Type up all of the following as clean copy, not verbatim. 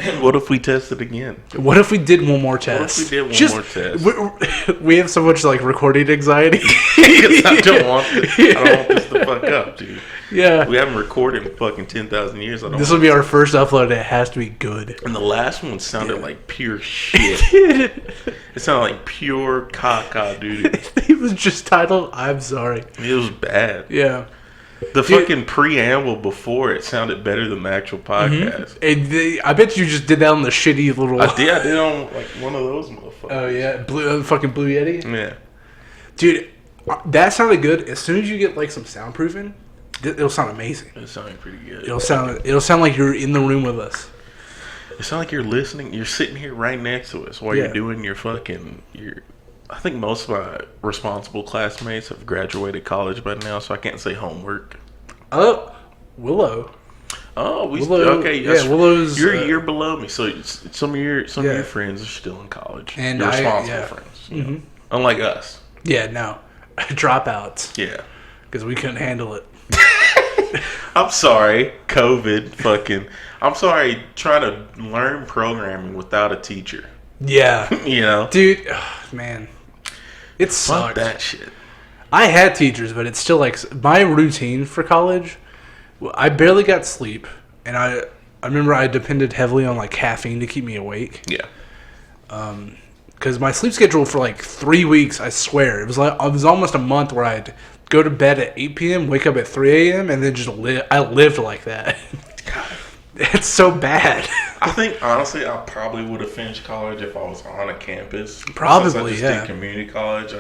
And what if we test it again? What if we did one more test? What if we did one more test? We have so much like recording anxiety. I don't want this to fuck up, dude. Yeah. We haven't recorded in fucking 10,000 years. This will be our first upload. It has to be good. And the last one sounded like pure shit. It sounded like pure caca, dude. It was just titled, I'm sorry. It was bad. Yeah. The fucking preamble before it sounded better than the actual podcast. Mm-hmm. I bet you just did that on the shitty little... I did on like one of those motherfuckers. Oh, yeah. Fucking Blue Yeti? Yeah. Dude, that sounded good. As soon as you get like some soundproofing, it'll sound amazing. It sounded pretty good. It'll sound like you're in the room with us. It sounds like you're listening. You're sitting here right next to us while you're doing your fucking... I think most of my responsible classmates have graduated college by now, so I can't say homework. Oh, Willow. Oh, Willow, okay. Yeah, Willow's... You're a year below me, so some of your friends are still in college. And your responsible friends. Mm-hmm. Unlike us. Yeah, no. Dropouts. Yeah. Because we couldn't handle it. I'm sorry, COVID I'm sorry trying to learn programming without a teacher. Yeah. You know? Dude, man. It sucked. Fuck that shit. I had teachers, but it's still like my routine for college. I barely got sleep, and I remember I depended heavily on like caffeine to keep me awake. Yeah. Because my sleep schedule for like 3 weeks, I swear, it was almost a month where I'd go to bed at 8 p.m., wake up at 3 a.m., and then just I lived like that. God. It's so bad. I think, honestly, I probably would have finished college if I was on a campus. Probably, Since I just did community college.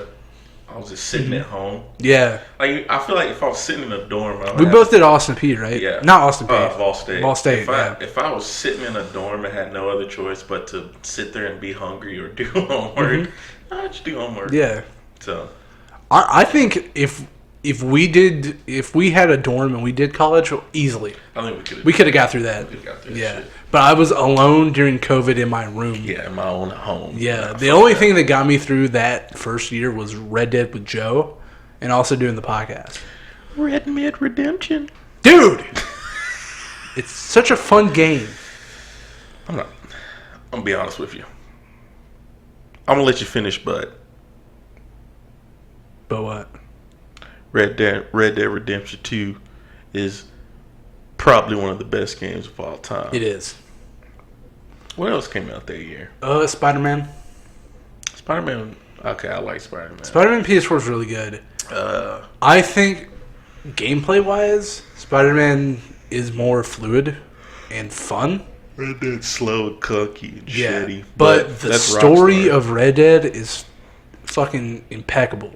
I was just sitting at home. Yeah. Like, I feel like if I was sitting in a dorm... We both did Austin P, right? Yeah. Not Austin P. Vol State. Vol State, If I was sitting in a dorm and had no other choice but to sit there and be hungry or do homework, I'd just do homework. Yeah. So... I think if we had a dorm and we did college, easily. I think we could have got through that. Yeah. But I was alone during COVID in my room. Yeah, in my own home. Yeah. The only thing that got me through that first year was Red Dead with Joe and also doing the podcast. Red Mid Redemption. Dude! It's such a fun game. I'm gonna be honest with you. I'm gonna let you finish, but what? Red Dead Redemption 2 is probably one of the best games of all time. It is. What else came out that year? Spider-Man. Spider-Man. Okay, I like Spider-Man. Spider-Man PS4 is really good. I think gameplay-wise, Spider-Man is more fluid and fun. Red Dead's slow and clunky and shitty. But the story of Red Dead is fucking impeccable.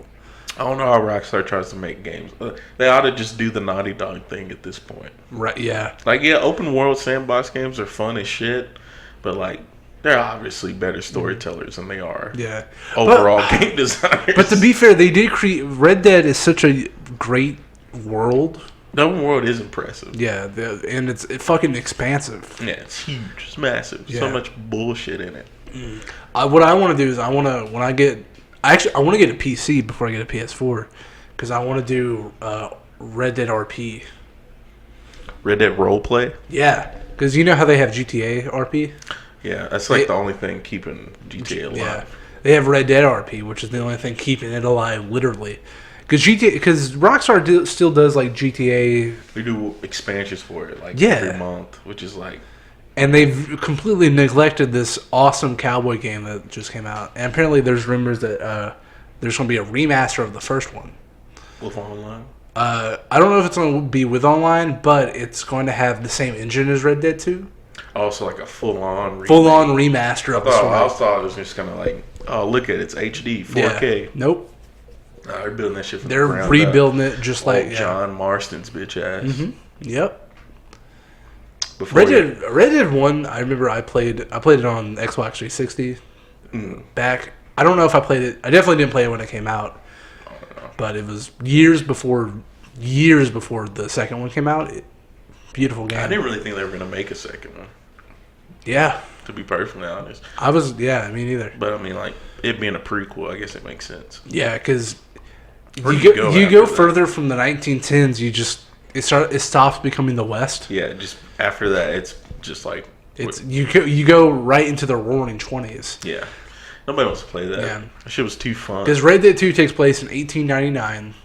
I don't know how Rockstar tries to make games. They ought to just do the Naughty Dog thing at this point. Right, yeah. Like, yeah, open world sandbox games are fun as shit, but, like, they're obviously better storytellers than they are overall game designers. But to be fair, they did create... Red Dead is such a great world. The open world is impressive. Yeah, and it's fucking expansive. Yeah, it's huge. It's massive. Yeah. So much bullshit in it. What I want to do is I want to get a PC before I get a PS4 because I want to do Red Dead RP. Red Dead Roleplay? Yeah, because you know how they have GTA RP? Yeah, that's like the only thing keeping GTA alive. Yeah, they have Red Dead RP, which is the only thing keeping it alive, literally. Because Rockstar still does like GTA. They do expansions for it, like every month, which is like. And they've completely neglected this awesome cowboy game that just came out. And apparently, there's rumors that there's going to be a remaster of the first one. With online. I don't know if it's going to be with online, but it's going to have the same engine as Red Dead 2. Oh, so like a full-on remaster of the story. I thought it was just kind of like, oh, look at it, it's HD, 4K. Yeah. Nope. Nah, they're building that shit from the ground up. They're rebuilding it just like John Marston's bitch ass. Mm-hmm. Yep. Red Dead 1, I remember I played it on Xbox 360 back. I don't know if I played it. I definitely didn't play it when it came out. But it was years before the second one came out. Beautiful game. I didn't really think they were going to make a second one. Yeah. To be perfectly honest. Me neither. But I mean, like, it being a prequel, I guess it makes sense. Yeah, because you go further from the 1910s, it stops becoming the West. Yeah, just after that, it's just like It's you go right into the roaring 20s. Yeah. Nobody wants to play that. Yeah. That shit was too fun. Because Red Dead 2 takes place in 1899,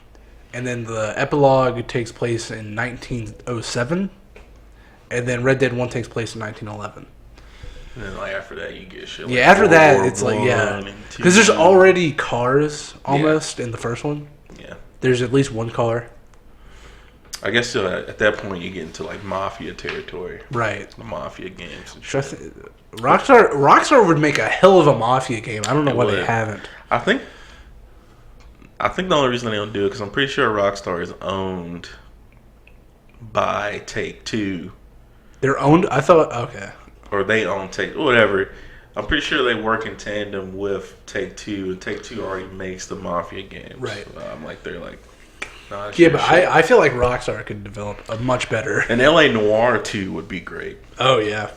and then the epilogue takes place in 1907, and then Red Dead 1 takes place in 1911. And then like after that, you get shit. Like after that, it's like because there's already cars almost in the first one. Yeah. There's at least one car. I guess at that point you get into like mafia territory, right? The mafia games. And shit. Rockstar would make a hell of a mafia game. I don't know why they haven't. I think the only reason they don't do it because I'm pretty sure Rockstar is owned by Take-Two. They're owned. I thought okay. Or they own whatever. I'm pretty sure they work in tandem with Take-Two, and Take-Two already makes the mafia games. Right. They're like. Nah, yeah, but I feel like Rockstar could develop a much better. And LA Noire 2 would be great. Oh, yeah.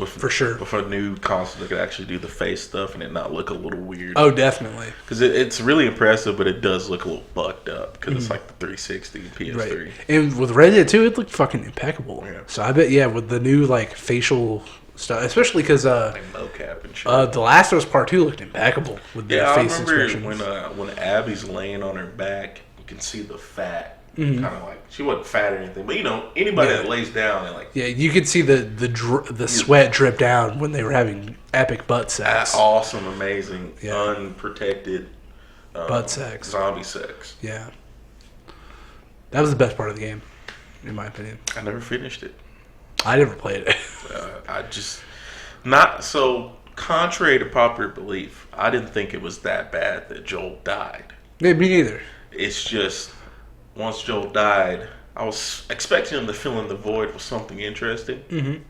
For sure. With a new console that could actually do the face stuff and it not look a little weird. Oh, definitely. Because it's really impressive, but it does look a little bucked up because it's like the 360 PS3. Right. And with Red Dead 2, it looked fucking impeccable. Yeah. So I bet, with the new like facial stuff, especially because like mocap and shit. The Last of Us Part 2 looked impeccable with the face expressions. When Abby's laying on her back, you can see the fat. Kind of like she wasn't fat or anything, but anybody that lays down and like you could see the sweat drip down when they were having epic butt sex. Awesome, amazing, unprotected butt sex, zombie sex. Yeah, that was the best part of the game, in my opinion. I never finished it. I never played it. I just not so. Contrary to popular belief, I didn't think it was that bad that Joel died. Yeah, me neither. It's just. Once Joel died, I was expecting him to fill in the void with something interesting. Mm-hmm.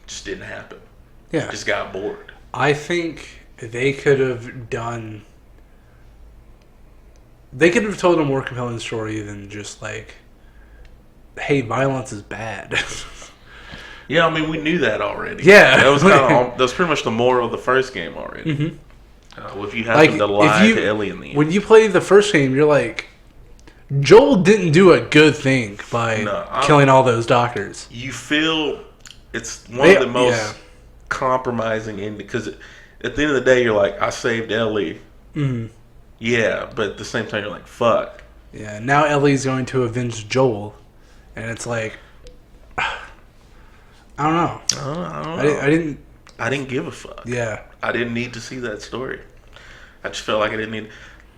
Just didn't happen. Yeah. Just got bored. I think they could have done... They could have told a more compelling story than just like, hey, violence is bad. Yeah, I mean, we knew that already. Yeah. That was pretty much the moral of the first game already. Mm-hmm. If you happen to lie to Ellie in the end. When you play the first game, you're like, Joel didn't do a good thing by killing all those doctors. You feel it's one of the most compromising endings. Because at the end of the day, you're like, I saved Ellie. Mm-hmm. Yeah, but at the same time, you're like, fuck. Yeah, now Ellie's going to avenge Joel. And it's like, I don't know. I don't know. I didn't give a fuck. Yeah. I didn't need to see that story. I just felt like I didn't need.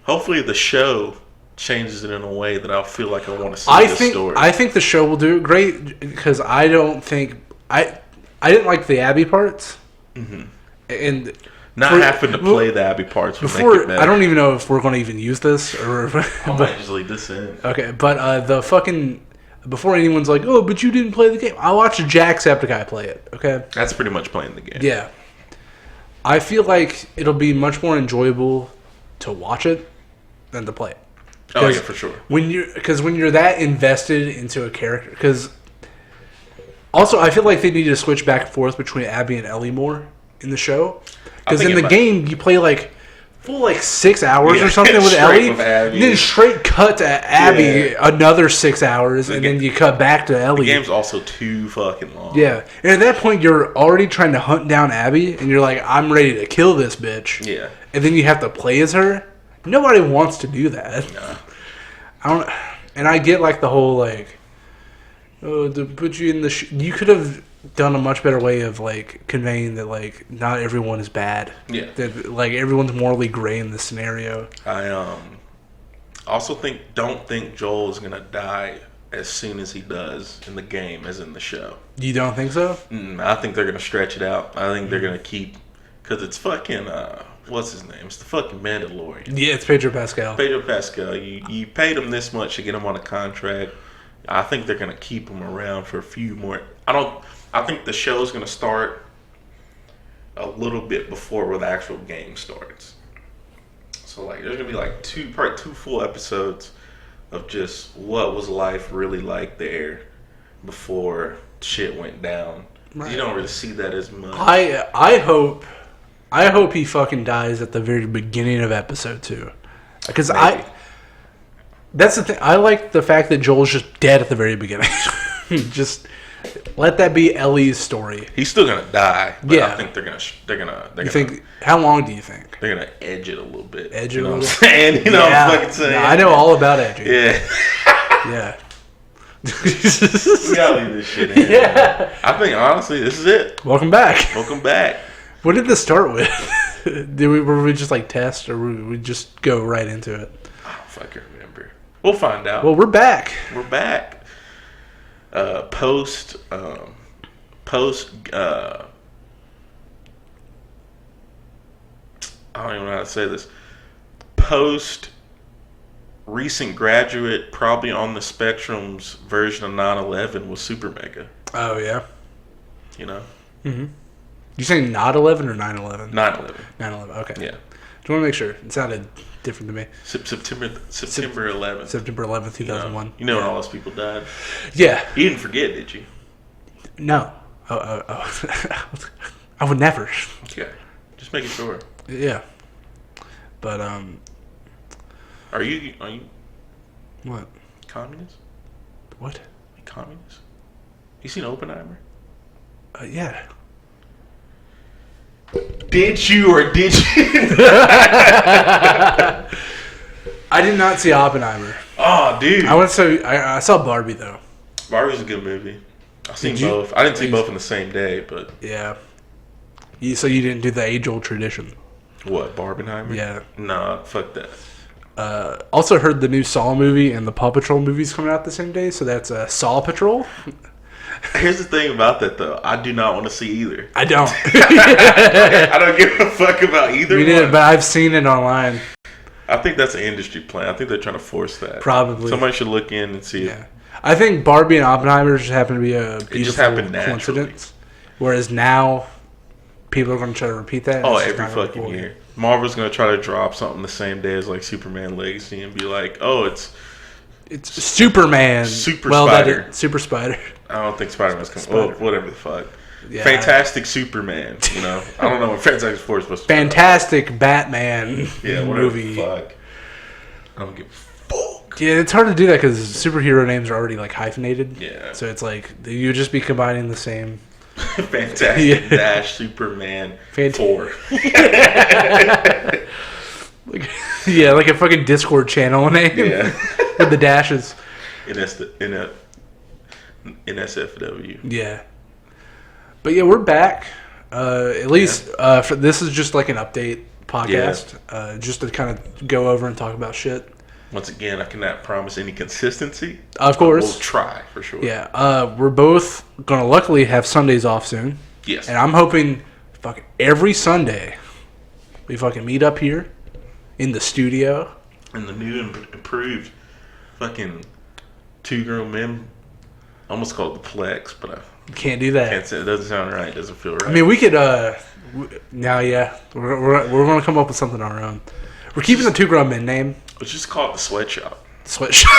Hopefully, the show changes it in a way that I'll feel like I want to see the story. I think the show will do it great because I don't think I didn't like the Abby parts, and not having to play the Abby parts before. Make it better. I don't even know if we're going to even use this or. I might just leave this in. Okay, but the fucking. Before anyone's like, oh, but you didn't play the game. I watched Jacksepticeye play it, okay? That's pretty much playing the game. Yeah. I feel like it'll be much more enjoyable to watch it than to play it. Oh, yeah, for sure. Because when you're that invested into a character... Because... Also, I feel like they need to switch back and forth between Abby and Ellie more in the show. Because in the game, you play like... full 6 hours or something with Ellie, and then straight cut to Abby another 6 hours, and then you cut back to Ellie. The game's also too fucking long. Yeah, and at that point you're already trying to hunt down Abby, and you're like, I'm ready to kill this bitch. Yeah, and then you have to play as her. Nobody wants to do that. No. And I get like the whole to put you in the. You could have done a much better way of like conveying that like not everyone is bad. Yeah. That like everyone's morally gray in this scenario. I also don't think Joel is gonna die as soon as he does in the game as in the show. You don't think so? I think they're gonna stretch it out. I think they're gonna keep because it's fucking what's his name? It's the fucking Mandalorian. Yeah, it's Pedro Pascal. Pedro Pascal. You paid him this much to get him on a contract. I think they're gonna keep him around for a few more. I think the show's going to start a little bit before where the actual game starts. So, like, there's going to be, like, two full episodes of just what was life really like there before shit went down. Right. You don't really see that as much. I hope he fucking dies at the very beginning of episode 2. Because that's the thing. I like the fact that Joel's just dead at the very beginning. Just... Let that be Ellie's story. He's still gonna die. But Yeah. I think they're gonna. You think? How long do you think? They're gonna edge it a little bit. Edge you it know a little. what I'm saying? You know what I'm fucking saying? No, I know all about edging. Yeah. Yeah. We gotta leave this shit in. Yeah. I think honestly, this is it. Welcome back. Welcome back. What did this start with? Were we just like test, or were we just go right into it? I don't fucking remember. We'll find out. Well, we're back. We're back. Post. I don't even know how to say this. Post recent graduate, probably on the Spectrum's version of 9/11 was Super Mega. Oh yeah. You know. Mm-hmm. You saying not 11 or 9/11? 9/11. 9/11. Okay. Yeah. Just want to make sure. It sounded different to me. September 11th. September 11th, 2001. You know when all those people died. Yeah. You didn't forget, did you? No. Oh. I would never. Okay. Just making sure. Yeah. But Are you what? communist? What? Communist? You seen Oppenheimer? Yeah. Did you or did you? I did not see Oppenheimer. Oh, dude. I saw Barbie though. Barbie's a good movie. I've seen Did you? both. I didn't see both in the same day, but Yeah. So you didn't do the age-old tradition? what, Barbenheimer? Yeah. Nah, fuck that. Also heard the new Saw movie and the Paw Patrol movies coming out the same day, so that's Saw Patrol. Here's the thing about that, though. I do not want to see either. I don't. I don't give a fuck about either We one. did, but I've seen it online. I think that's an industry plan. I think they're trying to force that. Probably. Somebody should look in and see. Yeah. I think Barbie and Oppenheimer just happen to be a beautiful happened naturally. coincidence. Whereas now, people are going to try to repeat that. Oh, It's just every not gonna fucking work. year. Marvel's going to try to drop something the same day as like Superman Legacy and be like, oh, it's Superman. Super Spider. Spider. Super Spider. I don't think Spider-Man's coming. Spider. Oh, whatever the fuck. Yeah. Fantastic Superman. You know, I don't know what Fantastic Four is supposed to be. Fantastic Batman Yeah, whatever movie. the fuck. I don't give a fuck. Yeah, it's hard to do that because superhero names are already like hyphenated. Yeah. So it's like you would just be combining the same. Fantastic Dash Superman 4. Yeah, like a fucking Discord channel name. Yeah. With the dashes. NSFW. Yeah. But yeah, we're back. At least for this is just like an update podcast, just to kind of go over and talk about shit. Once again, I cannot promise any consistency. Of course. We'll try, for sure. Yeah. We're both going to luckily have Sundays off soon. Yes. And I'm hoping fucking every Sunday we fucking meet up here in the studio. And the new and improved fucking Two Grown Men, almost called the Plex, but I Can't do that. can't say it. Doesn't sound right. It doesn't feel right. I mean, we could. Now, yeah, we're going to come up with something on our own. We're keeping the Two Grown Men name. Let's just call it the Sweatshop. Sweatshop.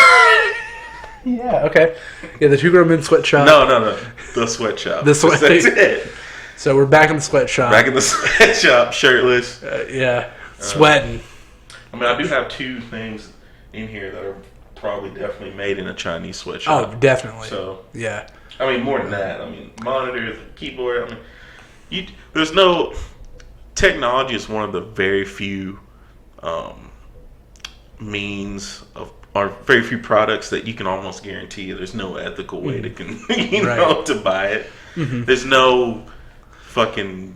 Yeah. Okay. Yeah, the Two Grown Men Sweatshop. No. The Sweatshop. The sweat- That's it. So we're back in the sweatshop. Back in the sweatshop, shirtless. Yeah, sweating. I mean, I do have two things in here that are probably definitely made in a Chinese sweatshop. Oh, definitely. So, yeah. I mean, more than that. I mean, monitors, keyboard. I mean, there's no... Technology is one of the very few means of... Or very few products that you can almost guarantee there's no ethical way to to buy it. Mm-hmm. There's no fucking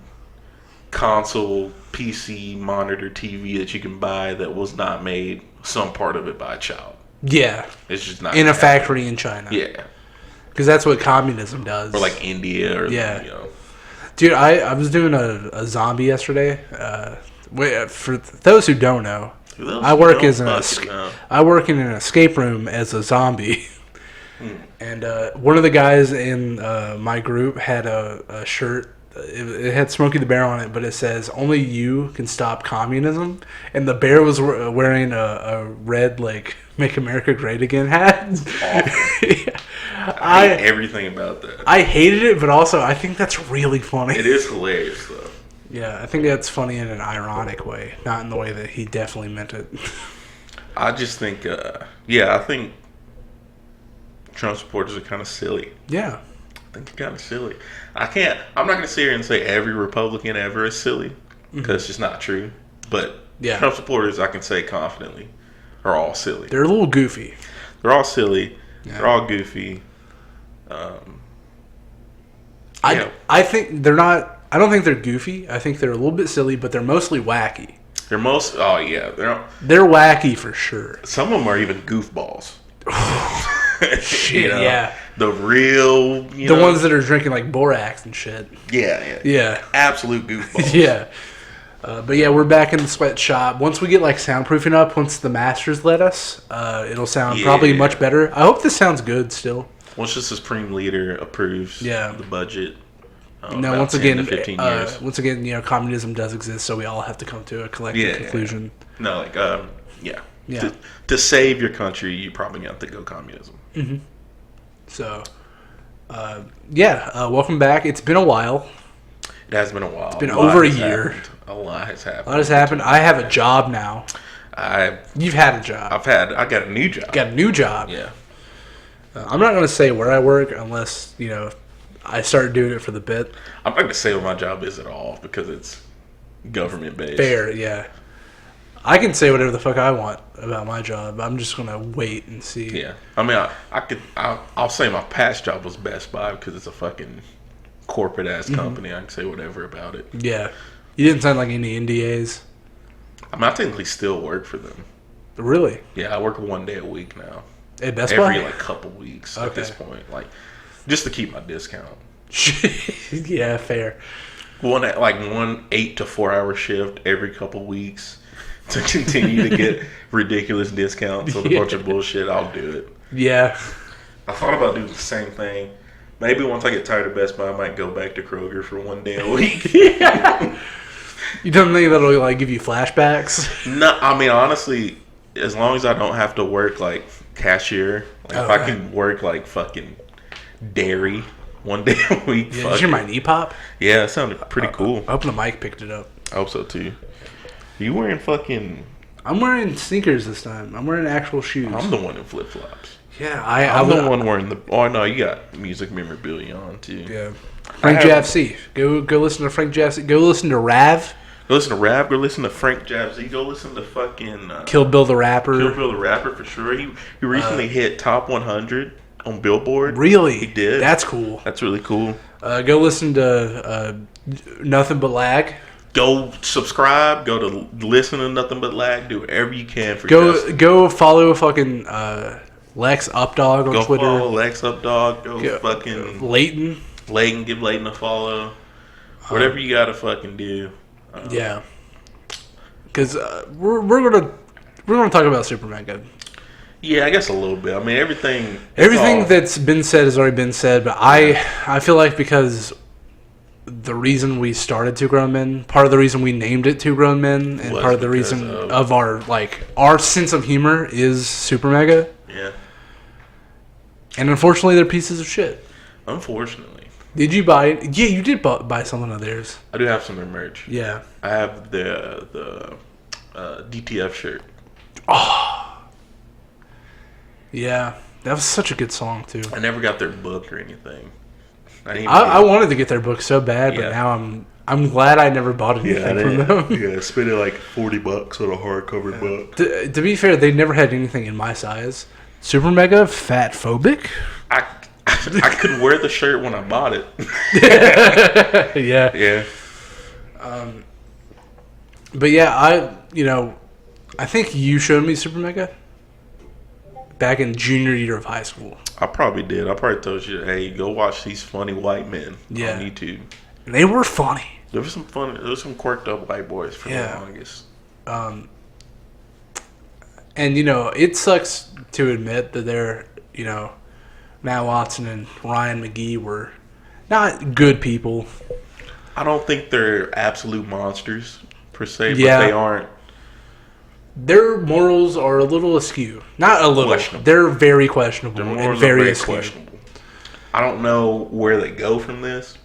console, PC, monitor, TV that you can buy that was not made, some part of it, by a child. Yeah. It's just not in a factory in China. Yeah. Because that's what communism does. Or like India or, yeah. You know. Dude, I was doing a zombie yesterday. For those who don't know, I work in an escape room as a zombie. And one of the guys in my group had a shirt. It had Smokey the Bear on it, but it says, "Only you can stop communism." And the bear was wearing a red, like, "Make America Great Again" hat. Yeah. I hate everything about that. I hated it, but also I think that's really funny. It is hilarious, though. Yeah, I think that's funny in an ironic way, not in the way that he definitely meant it. I just think, I think Trump supporters are kind of silly. Yeah. I think it's kind of silly. I'm not going to sit here and say every Republican ever is silly, because it's just not true. But Trump supporters, I can say confidently, are all silly. They're a little goofy. They're all silly. Yeah. They're all goofy. I think they're not. I don't think they're goofy. I think they're a little bit silly, but they're mostly wacky. They're they're wacky for sure. Some of them are even goofballs. Shit, yeah. The real, the ones that are drinking like borax and shit. Yeah. Absolute goofballs. Yeah. But yeah, we're back in the sweatshop. Once we get like soundproofing up, once the masters let us, it'll sound probably much better. I hope this sounds good still. Once the Supreme Leader approves the budget. No, once again, 15 years. Once again, communism does exist, so we all have to come to a collective conclusion. No, To save your country, you probably have to go communism. Mm-hmm. So, welcome back. It's been a while. It has been a while. It's been over a year. A lot has happened. A lot has happened. I have a job now. You've had a job. I got a new job. Got a new job. Yeah. I'm not going to say where I work unless, I started doing it for the bit. I'm not going to say what my job is at all because it's government based. Fair, yeah. I can say whatever the fuck I want about my job. I'm just going to wait and see. Yeah. I mean, I'll say my past job was Best Buy because it's a fucking corporate ass company. I can say whatever about it. Yeah. You didn't sign like any NDAs? I mean, I technically still work for them. Really? Yeah, I work 1 day a week now. At Best Buy? Every couple weeks at this point. Just to keep my discount. Yeah, fair. One 8 to 4 hour shift every couple weeks to continue to get ridiculous discounts on a bunch of bullshit. I'll do it. Yeah. I thought about doing the same thing. Maybe once I get tired of Best Buy, I might go back to Kroger for 1 day a week. Yeah. You don't think that'll give you flashbacks? No, I mean honestly, as long as I don't have to work cashier, if I can work fucking dairy 1 day a week. Yeah, did you hear my knee pop? Yeah, it sounded pretty cool. I hope the mic picked it up. I hope so too. You wearing fucking... I'm wearing sneakers this time. I'm wearing actual shoes. I'm the one in flip flops. Yeah, I'm the one wearing the... Oh no, you got music memorabilia on too. Yeah. Frank JFC. Go listen to Frank JFC. Go listen to Rav. Go listen to Rav. Go listen to Frank JFC. Go listen to fucking... Kill Bill the Rapper. Kill Bill the Rapper for sure. He recently hit top 100 on Billboard. Really? He did. That's cool. That's really cool. Go listen to Nothing But Lag. Go subscribe. Go to listen to Nothing But Lag. Do whatever you can for Go follow fucking Lex Updog on Twitter. Go follow Lex Updog. Go fucking Leighton. Give Leighton a follow. Whatever you gotta fucking do. Yeah. Because we're gonna talk about Super Mega. Yeah, I guess a little bit. I mean, everything that's been said has already been said, but I feel like because the reason we started Two Grown Men, part of the reason we named it Two Grown Men, and part of the reason of our sense of humor is Super Mega. Yeah. And unfortunately, they're pieces of shit. Unfortunately. Did you buy it? Yeah, you did buy something of theirs. I do have some of their merch. Yeah. I have the DTF shirt. Oh. Yeah, that was such a good song too. I never got their book or anything. I wanted to get their book so bad, but now I'm glad I never bought anything from them. Yeah, spending $40 on a hardcover book. To be fair, they never had anything in my size. Super Mega Fat Phobic. I could wear the shirt when I bought it. Yeah. Yeah. But yeah, I think you showed me Super Mega back in junior year of high school. I probably did. I probably told you, hey, go watch these funny white men on YouTube. They were funny. There was some quirked up white boys for the longest. And it sucks to admit that they're, Matt Watson and Ryan McGee were not good people. I don't think they're absolute monsters per se, but they aren't. Their morals are a little askew. Not a little. They're very questionable. Their morals are very questionable. I don't know where they go from this.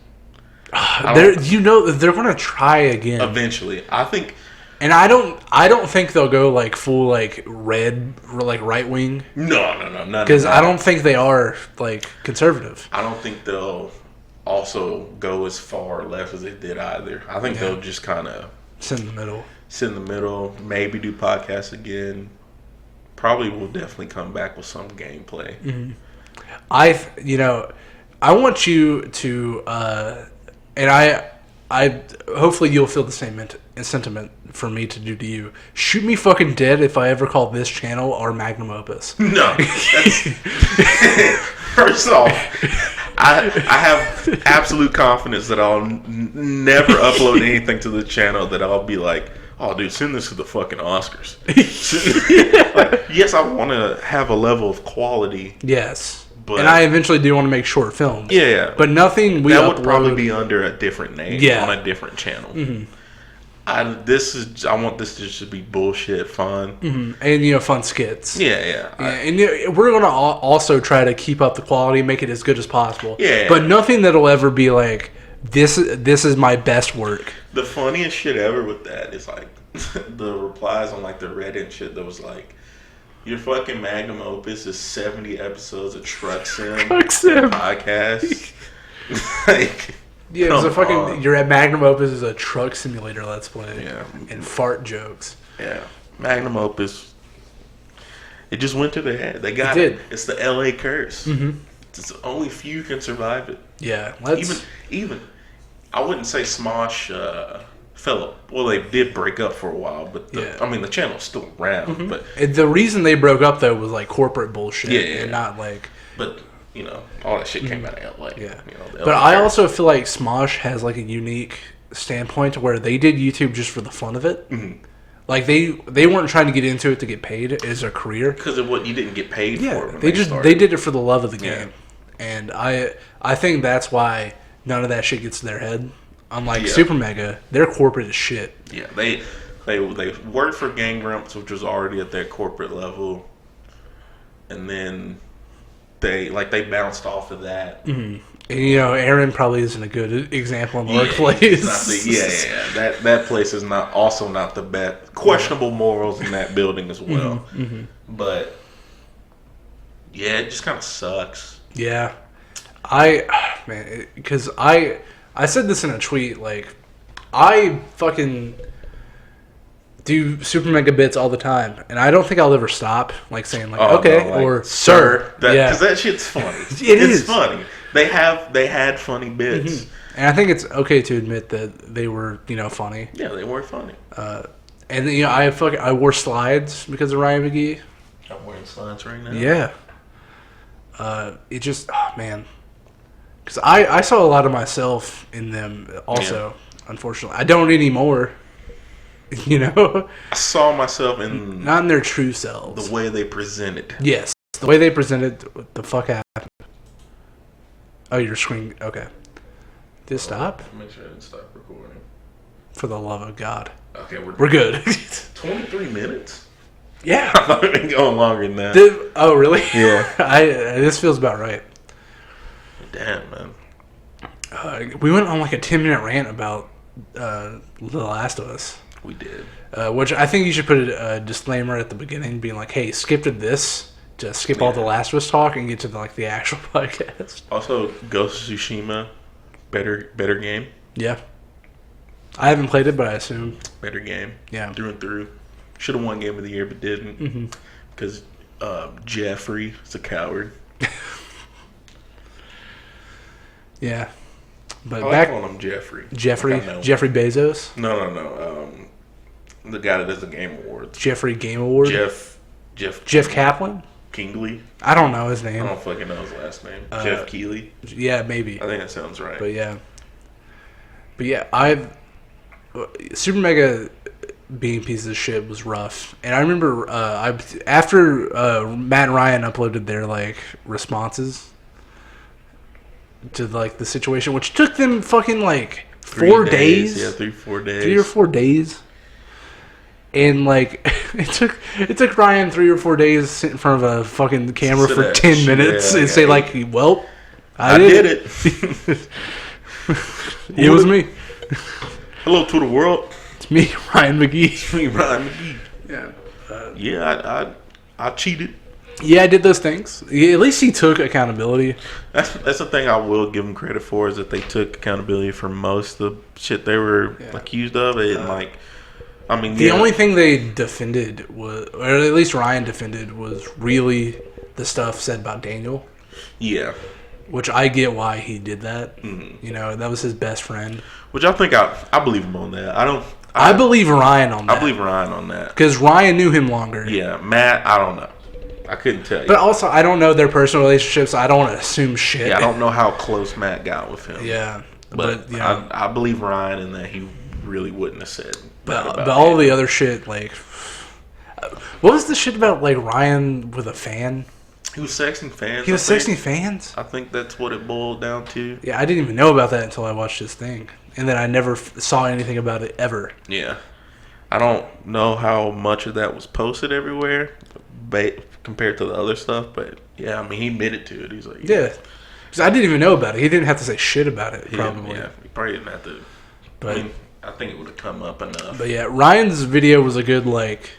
They're going to try again eventually. I think, and I don't think they'll go full red or right wing. No. Because I don't think they are conservative. I don't think they'll. also go as far left as they did either. I think they'll just kind of sit in the middle. Maybe do podcasts again. Probably will definitely come back with some gameplay. Mm-hmm. I want you to, and I hopefully you'll feel the same sentiment for me to do to you. Shoot me fucking dead if I ever call this channel our magnum opus. No. First off, I have absolute confidence that I'll never upload anything to the channel that I'll be like, oh, dude, send this to the fucking Oscars. Like, yes, I want to have a level of quality. Yes. And I eventually do want to make short films. Yeah. But nothing that would probably be under a different name on a different channel. Mm-hmm. I want this to just be bullshit fun. Mm-hmm. And, fun skits. Yeah. And we're going to also try to keep up the quality, make it as good as possible. Yeah. But nothing that'll ever be like, this is my best work. The funniest shit ever with that is like the replies on like the Reddit and shit that was like, your fucking magnum opus is 70 episodes of Truck Sim podcast. Like, yeah, it was a fucking. Your magnum opus is a truck simulator let's play. Yeah, and fart jokes. Yeah, magnum opus. It just went to their head. They got it. It's the LA curse. Mm-hmm. It's only few can survive it. Yeah, even. I wouldn't say Smosh fell up. Well, they did break up for a while, but the channel's still around. Mm-hmm. But the reason they broke up though was like corporate bullshit, and not like. But all that shit came out of LA. Yeah, but I also feel like Smosh has like a unique standpoint where they did YouTube just for the fun of it. Mm-hmm. Like they weren't trying to get into it to get paid as a career because of what you didn't get paid for. They did it for the love of the game, and I think that's why none of that shit gets to their head. Unlike Super Mega, they're corporate as shit. Yeah, they worked for Gang Grumps, which was already at their corporate level, and then they bounced off of that. Mm-hmm. And Aaron probably isn't a good example in the workplace. That place is not the best. Questionable morals in that building as well. Mm-hmm. Mm-hmm. But yeah, it just kind of sucks. Yeah, because I said this in a tweet, like, I fucking do Super Mega Bits all the time, and I don't think I'll ever stop, like, saying, like, or, sir. Because that shit's funny. It's funny. They had funny bits. Mm-hmm. And I think it's okay to admit that they were, funny. Yeah, they were funny. And, I wore slides because of Ryan McGee. I'm wearing slides right now. Yeah. It just, man. Because I saw a lot of myself in them also, unfortunately. I don't anymore, I saw myself in... Not in their true selves. The way they presented. Yes. The way they presented, what the fuck happened? Oh, your screen... Okay. Did it stop? Make sure I didn't stop recording. For the love of God. Okay, we're good. 23 minutes? Yeah. I thought it'd been going longer than that. Oh, really? Yeah. This feels about right. Damn, man. We went on like a 10-minute rant about The Last of Us. We did. Which I think you should put a disclaimer at the beginning, being like, "Hey, skip to this to skip all the Last of Us talk and get to the actual podcast." Also, Ghost of Tsushima, better game. Yeah, I haven't played it, but I assume better game. Yeah, through and through. Should have won Game of the Year, but didn't because Jeffrey is a coward. Yeah. But I calling him Jeffrey. Jeffrey Bezos? No. The guy that does the Game Awards. Jeffrey Game Award? Jeff Kaplan? Kingley? I don't know his name. I don't fucking know his last name. Jeff Keighley? Yeah, maybe. I think that sounds right. But yeah, Super Mega being pieces of shit was rough. And I remember after Matt and Ryan uploaded their responses to the situation, which took them fucking 4 days. Yeah, 3-4 days. 3 or 4 days. And it took Ryan 3 or 4 days to sit in front of a fucking camera for 10 minutes and say well, I did it. It was me. Hello to the world. It's me, Ryan McGee. It's me, Ryan McGee. Yeah. Yeah, I cheated. Yeah, I did those things. At least he took accountability. That's the thing I will give him credit for, is that they took accountability for most of the shit they were accused of. And the only thing they defended was, or at least Ryan defended, was really the stuff said about Daniel. Yeah. Which I get why he did that. Mm-hmm. You know, that was his best friend. Which I think I believe him on that. I believe Ryan on that. I believe Ryan on that. Because Ryan knew him longer. Yeah. Matt, I don't know. I couldn't tell you. But also, I don't know their personal relationships. So I don't want to assume shit. Yeah, I don't know how close Matt got with him. Yeah. But you know, I believe Ryan in that he really wouldn't have said that about all the other shit, like... What was the shit about, like, Ryan with a fan? He was sexting fans. He was sexting fans? I think that's what it boiled down to. Yeah, I didn't even know about that until I watched this thing. And then I never saw anything about it ever. Yeah. I don't know how much of that was posted everywhere compared to the other stuff, but yeah, I mean, he admitted to it. He's like, yeah. Because I didn't even know about it. He didn't have to say shit about it, probably. He probably didn't have to. But I mean, I think it would have come up enough. But yeah, Ryan's video was a good, like,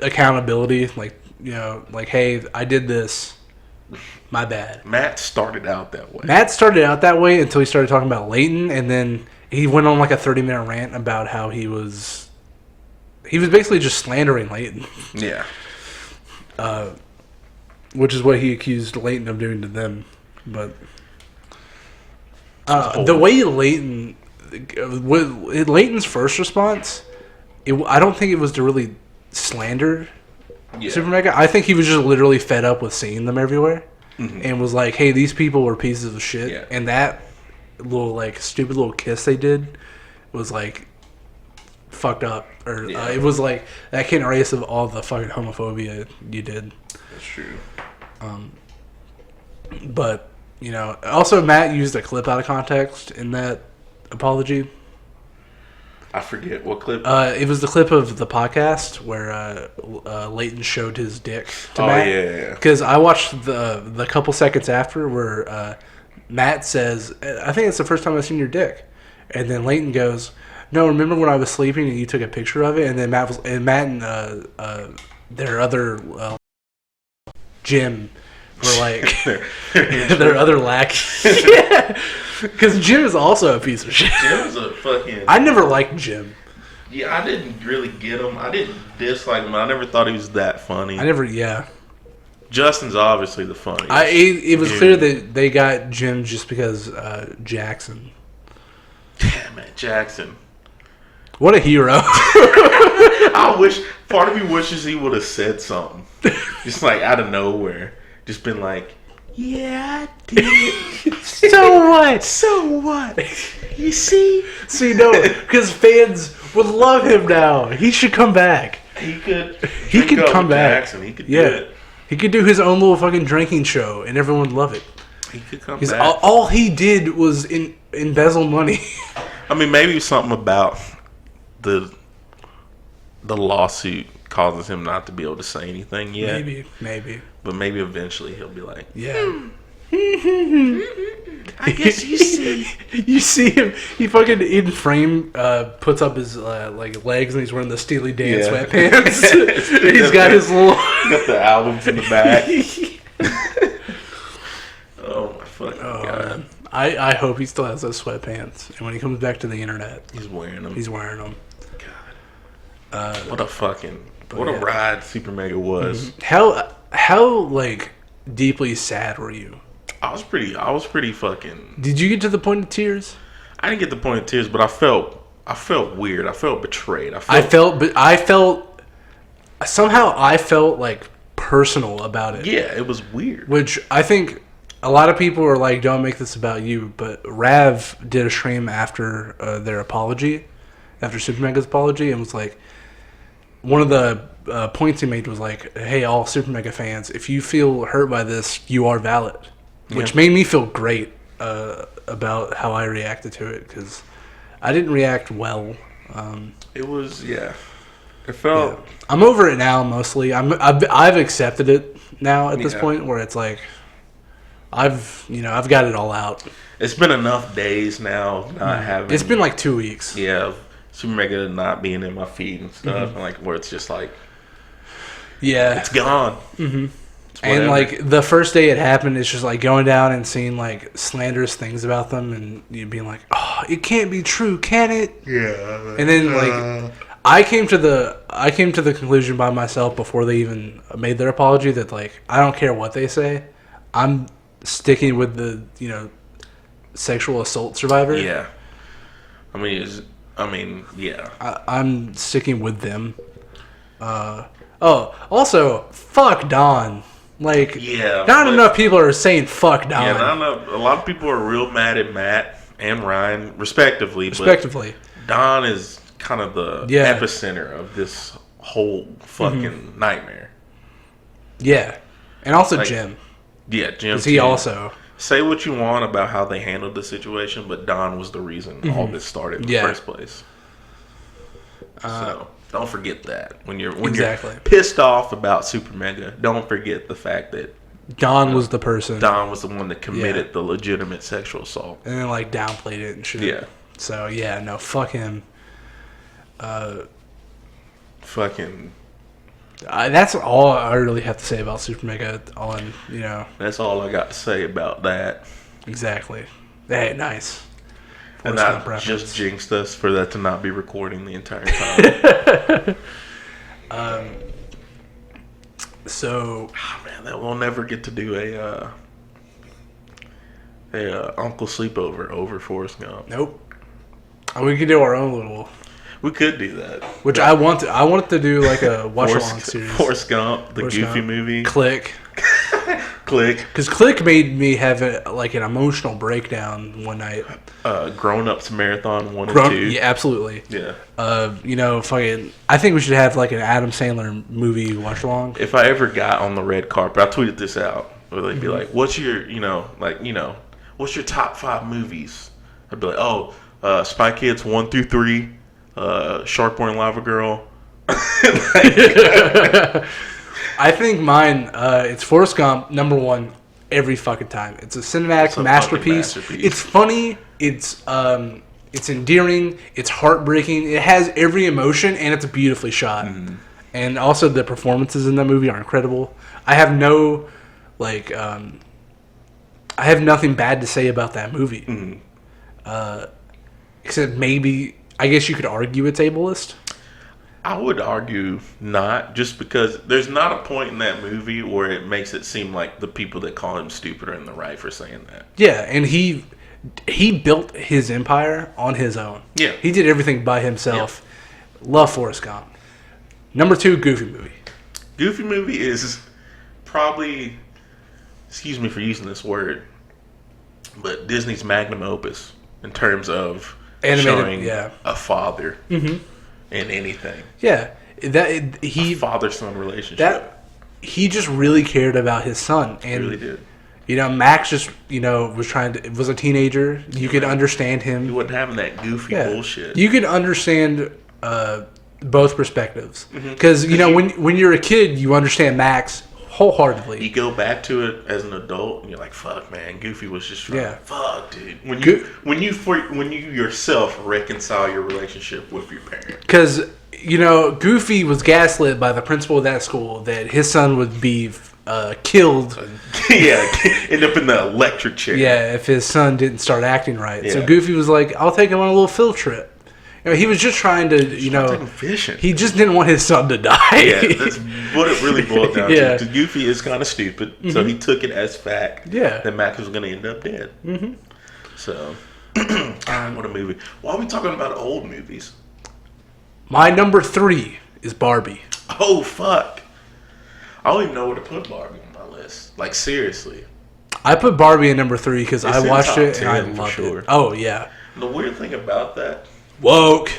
accountability. Like, you know, like, hey, I did this. My bad. Matt started out that way. Matt started out that way until he started talking about Leighton, and then he went on like a 30-minute rant about how he was basically just slandering Leighton. Yeah. Which is what he accused Leighton of doing to them. But the way Leighton's first response, I don't think it was to really slander Super Mega. I think he was just literally fed up with seeing them everywhere, and was like, "Hey, these people were pieces of shit." Yeah. And that little like stupid little kiss they did was like fucked up, or it was like that can't erase of all the fucking homophobia you did. That's true. But you know, also Matt used a clip out of context in that apology. I forget what clip. It was the clip of the podcast where Leighton showed his dick to Matt. Yeah. Because I watched the couple seconds after where Matt says, "I think it's the first time I've seen your dick," and then Leighton goes, "No, remember when I was sleeping and you took a picture of it?" And then Matt and their other Jim were like their other lackey. Yeah. Because Jim is also a piece of shit. Jim's a fucking... I never liked Jim. Yeah, I didn't really get him. I didn't dislike him. I never thought he was that funny. Justin's obviously the funniest. It was clear that they got Jim just because Jackson. Damn it, Jackson. What a hero. Part of me wishes he would have said something. Just like out of nowhere. Just been like, yeah, I did. So what? So what? You see? See, no, because fans would love him now. He should come back. He could come back. Jackson. He could do it. He could do his own little fucking drinking show, and everyone would love it. He could come back. All he did was embezzle money. I mean, maybe something about the lawsuit causes him not to be able to say anything yet. Maybe. But maybe eventually he'll be like, yeah. I guess you see. You see him. He fucking in frame puts up his like legs, and he's wearing the Steely Dan sweatpants. He's got his little. Got the albums in the back. Oh my fucking god! Man. I hope he still has those sweatpants, and when he comes back to the internet, he's wearing them. God. What a ride Super Mega was. How like deeply sad were you? I was pretty fucking. Did you get to the point of tears? I didn't get to the point of tears, but I felt weird. I felt betrayed. I felt like personal about it. Yeah, it was weird. Which I think a lot of people are like, don't make this about you. But Rav did a stream after their apology, after Super Mega's apology, and was like, one of the points he made was like, hey, all Super Mega fans, if you feel hurt by this, you are valid. Which made me feel great about how I reacted to it, because I didn't react well. It was, it felt... Yeah. I'm over it now, mostly. I've accepted it now at this point, where it's like, I've got it all out. It's been enough days now not having... It's been like 2 weeks. Yeah, Super Mega not being in my feed and stuff, and like where it's just like, yeah, it's gone. Mm-hmm. And like the first day it happened, it's just like going down and seeing like slanderous things about them, and you being like, "Oh, it can't be true, can it?" Yeah. And then like I came to the conclusion by myself before they even made their apology that like I don't care what they say, I'm sticking with the sexual assault survivor. Yeah. Yeah. I'm sticking with them. Also, fuck Don. Like, not enough people are saying fuck Don. Yeah, not enough. A lot of people are real mad at Matt and Ryan, respectively. But Don is kind of the epicenter of this whole fucking nightmare. Yeah. And also like, Jim. Yeah, Jim. Because he also... Say what you want about how they handled the situation, but Don was the reason all this started in the first place. So don't forget that when you're pissed off about Super Mega, don't forget the fact that Don was the person. Don was the one that committed the legitimate sexual assault, and then like downplayed it and shit. Yeah. So no, fuck him. That's all I really have to say about Super Mega. That's all I got to say about that. Exactly. Hey, nice. And I just jinxed us for that to not be recording the entire time. So, man, that we'll never get to do a Uncle Sleepover over Forrest Gump. Nope. We could do our own little. We could do that. Which I wanted to do like a watch-along series. Forrest Gump, the Goofy movie. Click. Click. Because Click made me have like an emotional breakdown one night. Grown Ups Marathon 1 and 2. Yeah, absolutely. Yeah. Fucking. I think we should have like an Adam Sandler movie watch-along. If I ever got on the red carpet, I tweeted this out. Where they'd be like, "What's your, what's your top 5 movies?" I'd be like, Spy Kids 1 through 3. Shark Boy and Lava Girl. I think mine, it's Forrest Gump, number 1, every fucking time. It's a cinematic masterpiece. It's funny. It's endearing. It's heartbreaking. It has every emotion, and it's beautifully shot. Mm-hmm. And also, the performances in that movie are incredible. I have I have nothing bad to say about that movie. Mm-hmm. Except maybe... I guess you could argue it's ableist. I would argue not, just because there's not a point in that movie where it makes it seem like the people that call him stupid are in the right for saying that. Yeah, and he built his empire on his own. Yeah. He did everything by himself. Yeah. Love Forrest Gump. Number 2, Goofy movie. Goofy movie is probably, excuse me for using this word, but Disney's magnum opus in terms of showing a father in anything. Yeah, a father-son relationship. He just really cared about his son, and really did. Max just was a teenager. You could understand him. He wasn't having that goofy bullshit. You could understand both perspectives because when you're a kid, you understand Max wholeheartedly. You go back to it as an adult, and you're like, "Fuck, man, Goofy was just fuck, dude." When you yourself reconcile your relationship with your parent, because Goofy was gaslit by the principal of that school that his son would be killed. End up in the electric chair. Yeah, if his son didn't start acting right. Yeah. So Goofy was like, "I'll take him on a little field trip." He was just trying to, take fishing. He just didn't want his son to die. Yeah, that's what it really boiled down to. Because Goofy is kind of stupid, so he took it as fact that Max was going to end up dead. Mm-hmm. So, God, what a movie. Why are we talking about old movies? My number 3 is Barbie. Oh, fuck. I don't even know where to put Barbie on my list. Like, seriously. I put Barbie in number 3 because I watched it and I loved it. Oh, yeah. And the weird thing about that... Woke.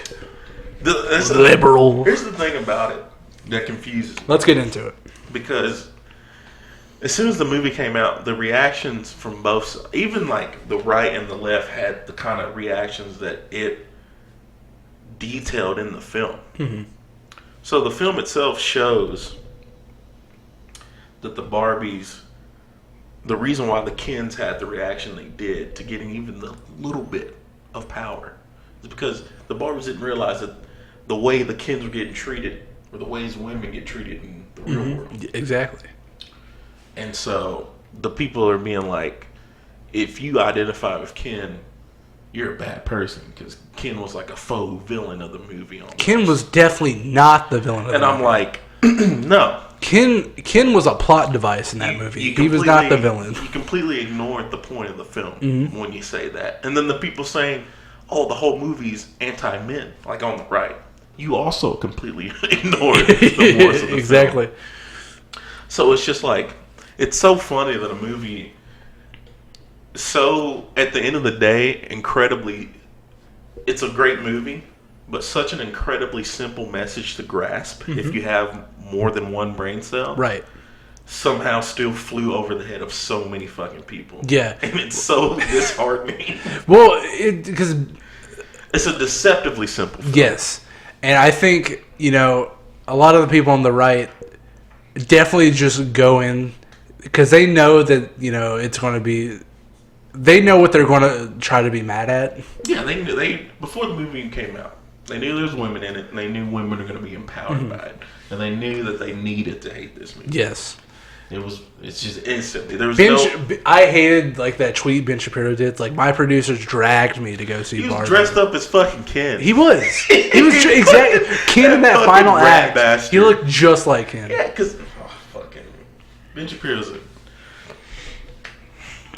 Liberal. Here's the thing about it that confuses me. Let's get into it. Because as soon as the movie came out, the reactions from both, even like the right and the left, had the kind of reactions that it detailed in the film. Mm-hmm. So the film itself shows that the Barbies, the reason why the Kens had the reaction they did to getting even the little bit of power is because the Barbies didn't realize that the way the Kens were getting treated or the ways women get treated in the real world. Exactly. And so the people are being like, if you identify with Ken, you're a bad person because Ken was like a faux villain of the movie. Almost. Ken was definitely not the villain of the movie. And I'm like, no. Ken was a plot device in that movie. He was not the villain. You completely ignored the point of the film when you say that. And then the people saying, oh, the whole movie's anti-men, like on the right. You also completely ignored the morals of the exactly. film. So it's just like, it's so funny that a movie, so at the end of the day, incredibly, it's a great movie, but such an incredibly simple message to grasp if you have more than one brain cell. Right. Somehow still flew over the head of so many fucking people. Yeah. And it's so disheartening. Well, because it's a deceptively simple film. Yes. And I think, a lot of the people on the right definitely just go in because they know that, it's going to be... They know what they're going to try to be mad at. Yeah, they knew. Before the movie came out, they knew there was women in it, and they knew women are going to be empowered by it. And they knew that they needed to hate this movie. Yes. It's just instantly. There was I hated that tweet Ben Shapiro did. It's like, my producers dragged me to go see Barbie. He was dressed up as fucking Ken. He was. Exactly. Ken in that final act. Bastard. He looked just like Ken. Yeah, because fucking Ben Shapiro's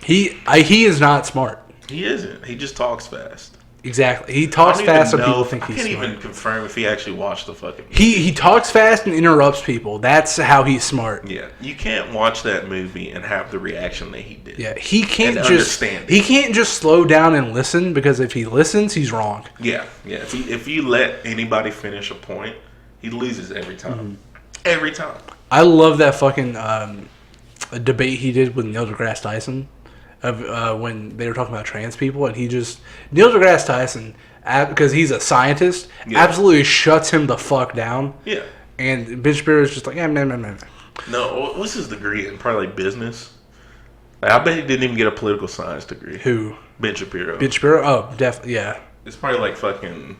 he is not smart. He isn't. He just talks fast. Exactly. He talks fast so people think he's smart. I can't even confirm if he actually watched the fucking movie. He talks fast and interrupts people. That's how he's smart. Yeah. You can't watch that movie and have the reaction that he did. Yeah. He can't just slow down and listen, because if he listens, he's wrong. Yeah. Yeah. If you let anybody finish a point, he loses every time. Every time. I love that fucking debate he did with Neil deGrasse Tyson. When they were talking about trans people, and Neil deGrasse Tyson, because he's a scientist, absolutely shuts him the fuck down. Yeah. And Ben Shapiro is just like, No, what's his degree in? Probably like business. I bet he didn't even get a political science degree. Who? Ben Shapiro. Ben Shapiro? Oh, definitely, yeah. It's probably like fucking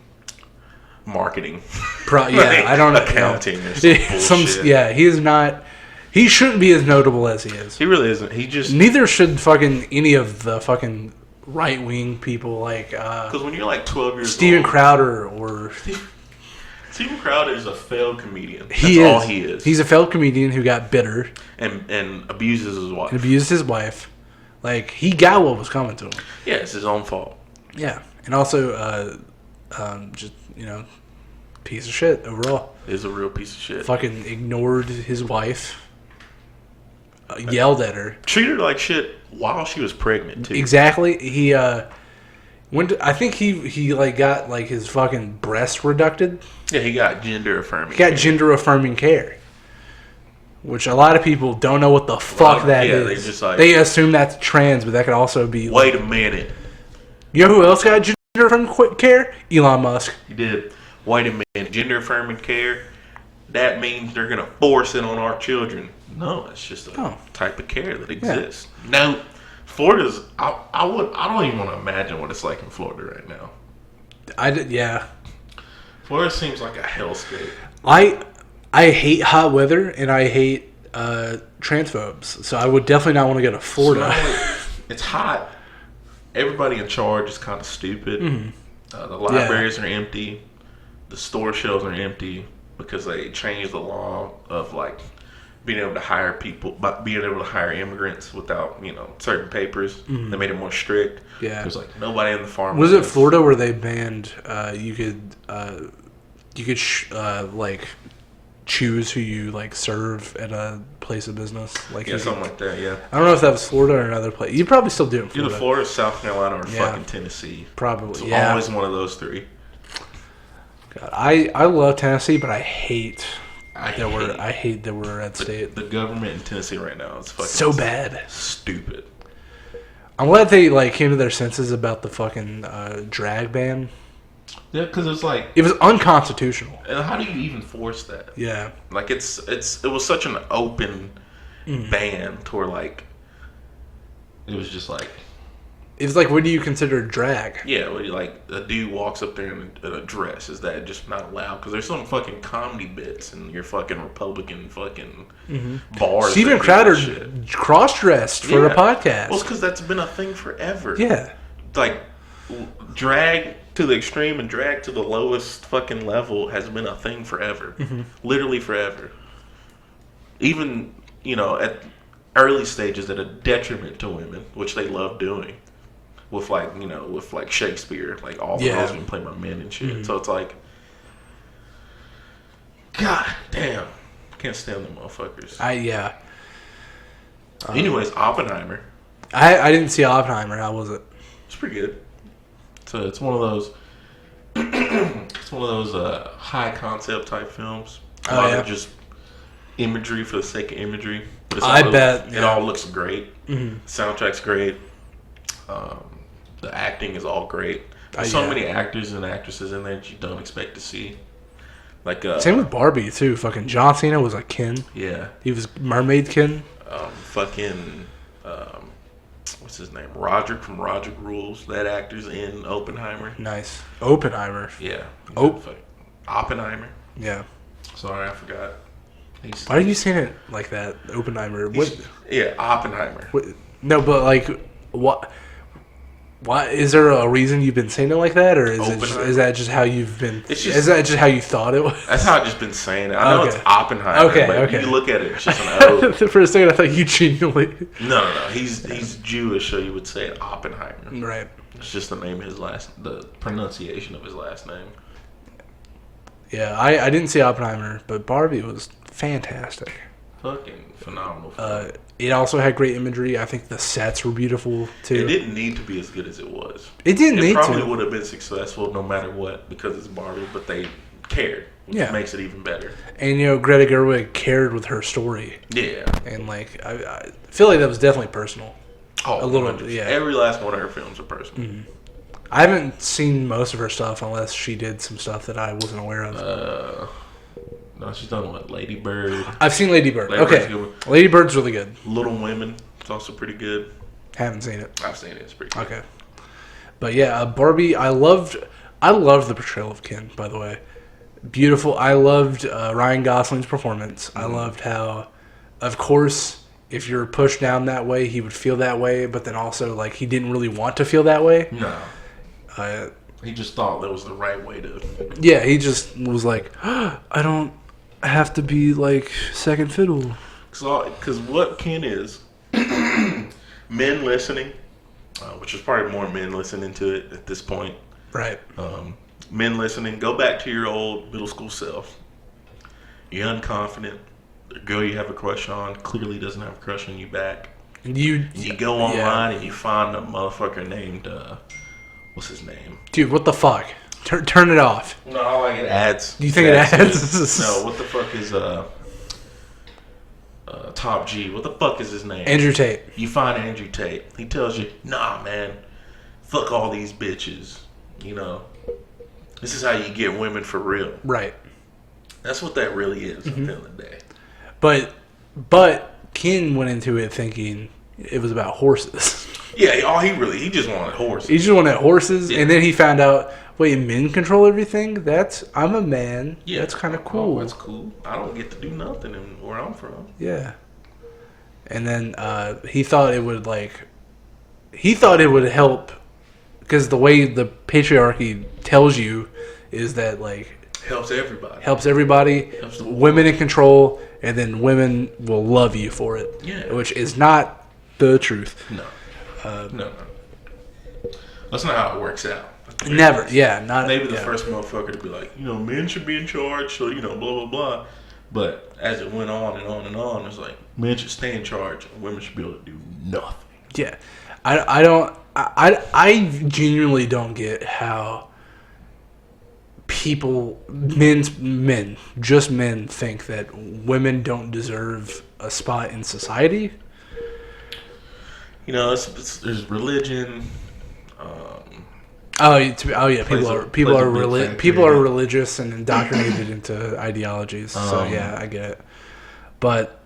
marketing. Yeah, I don't know. Accounting or some bullshit. Yeah, he is not... He shouldn't be as notable as he is. He really isn't. Neither should fucking any of the fucking right-wing people like... Because when you're like 12 years Steven old... Crowder or... Steven Crowder is a failed comedian. That's all he is. He's a failed comedian who got bitter. And abuses his wife. Like, he got what was coming to him. Yeah, it's his own fault. Yeah. And also, just, piece of shit overall. Is a real piece of shit. Fucking ignored his wife. Yelled at her. Treated her like shit while she was pregnant, too. Exactly. He, I think he got, like, his fucking breast reducted. Yeah, he got gender affirming. He got gender affirming care. Which a lot of people don't know what the fuck that is. They assume that's trans, but that could also be... Wait a minute. You know who else got gender affirming care? Elon Musk. He did. Wait a minute. Gender affirming care? That means they're going to force it on our children. No, it's just a type of care that exists. Yeah. Now, Florida's... I don't even want to imagine what it's like in Florida right now. Yeah. Florida seems like a hellscape. I hate hot weather, and I hate transphobes. So I would definitely not want to go to Florida. It's hot. Everybody in charge is kind of stupid. Mm-hmm. The libraries are empty. The store shelves are empty because they changed the law of like being able to hire people, being able to hire immigrants without certain papers. Mm-hmm. They made it more strict. Yeah, there's like nobody in the farm. Was it Florida where they banned you could like choose who you like serve at a place of business, like something like that. Yeah, I don't know if that was Florida or another place. You probably still do it in Florida. Either Florida, South Carolina, or fucking Tennessee. Probably, it's always one of those three. God, I love Tennessee, but I hate that we're at state. The government in Tennessee right now is fucking so bad, stupid. I'm glad they like came to their senses about the fucking drag ban. Yeah, because it was unconstitutional. And how do you even force that? Yeah, like it was such an open ban to where like it was just like It's like, what do you consider drag? Yeah, like a dude walks up there in a dress. Is that just not allowed? Because there's some fucking comedy bits in your fucking Republican fucking bars. Steven Crowder cross-dressed for a podcast. Well, it's because that's been a thing forever. Yeah. Like, drag to the extreme and drag to the lowest fucking level has been a thing forever. Literally forever. Even, at early stages at a detriment to women, which they love doing. With like Shakespeare, like all the girls being played by men and shit. So it's like, God damn, can't stand them motherfuckers. Anyways, Oppenheimer. I didn't see Oppenheimer. How was it? It's pretty good. So it's one of those. It's one of those high concept type films. A lot of just imagery for the sake of imagery. Bet it all looks great. Soundtrack's great. The acting is all great. There's so many actors and actresses in there that you don't expect to see. Like same with Barbie too. Fucking John Cena was like Ken. Yeah, he was Mermaid Ken. What's his name? Roderick from Roderick Rules. That actor's in Oppenheimer. Nice. Oppenheimer. Yeah. Oppenheimer. Yeah. Sorry, I forgot. Why are you saying it like that? Oppenheimer. What? Yeah, Oppenheimer. No, but like, what? Why is there a reason you've been saying it like that, or is that just how you've been? Is that just how you thought it was? That's how I've just been saying it. I know it's Oppenheimer. But you look at it, it's just an O. For a second, I thought you genuinely. No. He's Jewish, so you would say it Oppenheimer. Right. It's just the name of the pronunciation of his last name. Yeah, I didn't see Oppenheimer, but Barbie was fantastic. Fucking phenomenal film. It also had great imagery. I think the sets were beautiful too. It didn't need to be as good as it was. It didn't need to. It probably would have been successful no matter what because it's Barbie, but they cared, which makes it even better. And Greta Gerwig cared with her story. Yeah. And like I feel like that was definitely personal. Oh, a little bit. Yeah. Every last one of her films are personal. I haven't seen most of her stuff unless she did some stuff that I wasn't aware of. No, she's done what? Lady Bird. I've seen Lady Bird. Okay. Lady Bird's really good. Little Women. It's also pretty good. Haven't seen it. I've seen it. It's pretty good. Okay. But yeah, Barbie, I loved the portrayal of Ken, by the way. Beautiful. I loved Ryan Gosling's performance. I loved how, of course, if you're pushed down that way, he would feel that way, but then also, like, he didn't really want to feel that way. No. He just thought that was the right way to... Yeah, he just was like, I don't have to be, like, second fiddle. Because what Ken is, men listening, which is probably more men listening to it at this point. Right. Men listening, go back to your old middle school self. You're unconfident. The girl you have a crush on clearly doesn't have a crush on you back. You go online and you find a motherfucker named... what's his name? Dude, what the fuck? Turn it off. No, I like it adds. Do you think it adds? No, what the fuck is Top G? What the fuck is his name? Andrew Tate. You find Andrew Tate. He tells you, nah, man, fuck all these bitches. This is how you get women for real. Right. That's what that really is at the end of the day. But Ken went into it thinking it was about horses. Yeah, he just wanted horses. He just wanted horses, and then he found out, wait, men control everything? I'm a man. Yeah. That's kind of cool. Oh, that's cool. I don't get to do nothing where I'm from. Yeah. And then he thought it would help, because the way the patriarchy tells you is that, like... Helps everybody. Helps women in control, and then women will love you for it. Yeah. Which is not the truth. No. No. That's not how it works out. Never. Yeah. Not. Maybe the first motherfucker to be like, men should be in charge, so, blah, blah, blah. But as it went on and on and on, it's like, men should stay in charge, and women should be able to do nothing. Yeah. I genuinely don't get how men think that women don't deserve a spot in society. There's religion. People are religious and indoctrinated into ideologies. So yeah, I get it. But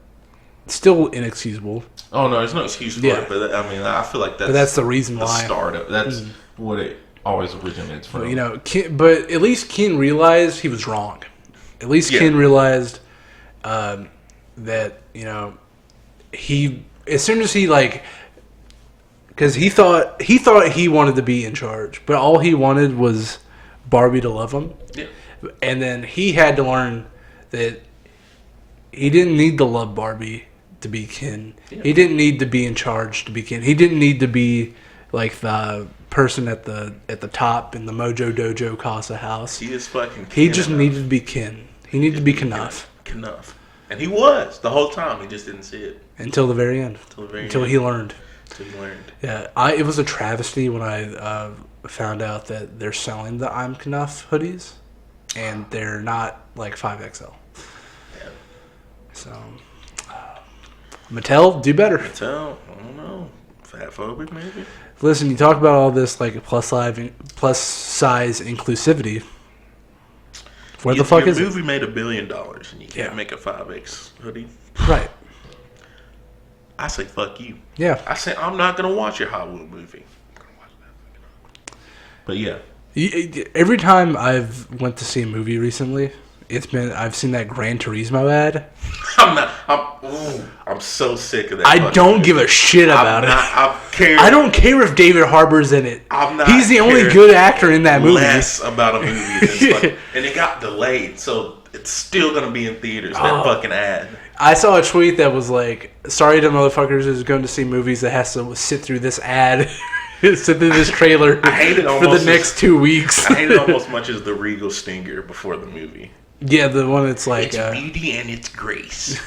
still inexcusable. Oh no, there's no excuse for it. But I mean, I feel like that's the reason why. Start of that's what it always originates from. But, you know, but at least Ken realized he was wrong. At least Ken realized that, you know, he, as soon as he, like, because he thought he wanted to be in charge, but all he wanted was Barbie to love him. Yeah. And then he had to learn that he didn't need to love Barbie to be Ken. Yeah. He didn't need to be in charge to be Ken. He didn't need to be like the person at the top in the Mojo Dojo Casa house. He is fucking Ken. He just needed to be Ken. He needed to be Knuff. Knuff. And he was the whole time. He just didn't see it. Until the very end. Until he learned. Yeah, it was a travesty when I found out that they're selling the I'm Knuff hoodies, and they're not like 5XL. Yeah. So, Mattel, do better. Mattel, I don't know. Fatphobic, maybe? Listen, you talk about all this like plus size inclusivity. Where the fuck is it? Your movie made $1 billion and you can't make a 5X hoodie. Right. I say fuck you. Yeah. I say I'm not gonna watch your Hollywood movie. But yeah. Every time I've went to see a movie recently, I've seen that Gran Turismo ad. I'm so sick of that. I don't give a shit about it. I don't care if David Harbour's in it. He's the only good actor in that movie. Less about a movie and it got delayed, so it's still gonna be in theaters. That fucking ad. I saw a tweet that was like, "Sorry to motherfuckers who's going to see movies that has to sit through this ad." Sit through this trailer I hate it for the next 2 weeks. I hate it almost much as the Regal Stinger before the movie. Yeah, the one that's like... It's beauty and it's grace.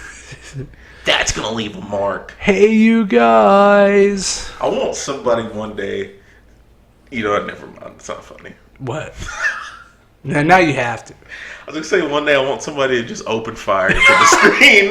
That's going to leave a mark. Hey, you guys. I want somebody one day... You know what? Never mind. It's not funny. What? Now you have to. I was going to say one day I want somebody to just open fire into the screen.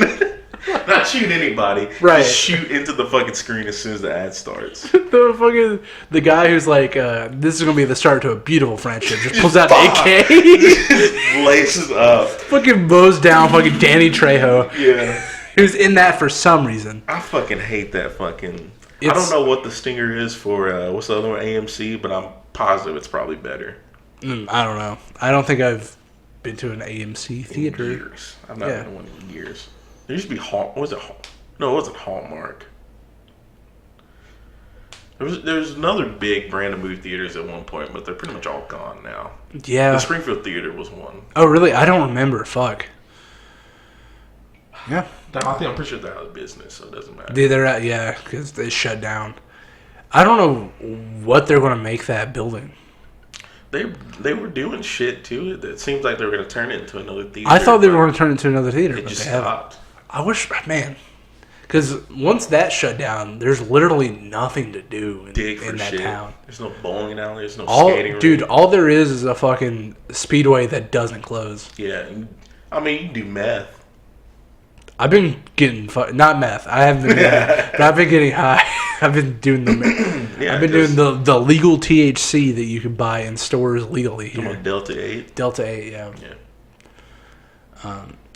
Not shoot anybody. Right. Just shoot into the fucking screen as soon as the ad starts. The guy who's like, this is going to be the start to a beautiful friendship. Just pulls out an AK. Just laces up. Fucking mows down fucking Danny Trejo. Yeah. Who's in that for some reason. I fucking hate that fucking... I don't know what the stinger is for, what's the other one, AMC, but I'm positive it's probably better. I don't know. I don't think I've been to an AMC theater. In years. I've not been to one in years. There used to be No, it wasn't Hallmark. There's another big brand of movie theaters at one point, but they're pretty much all gone now. Yeah. The Springfield Theater was one. Oh, really? I don't remember. Fuck. Yeah. I'm pretty sure they're out of business, so it doesn't matter. They're out, yeah, because they shut down. I don't know what they're going to make that building. They were doing shit to it. It seems like they were going to turn it into another theater. I thought they were going to turn it into another theater, but just they stopped. I wish, man, because once that shut down, there's literally nothing to do in that town. There's no bowling alley. There's no skating room. Dude, all there is a fucking speedway that doesn't close. Yeah, I mean, you can do meth. I've been getting not meth. I haven't been, but I've been getting high. I've been doing I've been doing the legal THC that you can buy in stores legally here. Delta 8. Delta 8, yeah.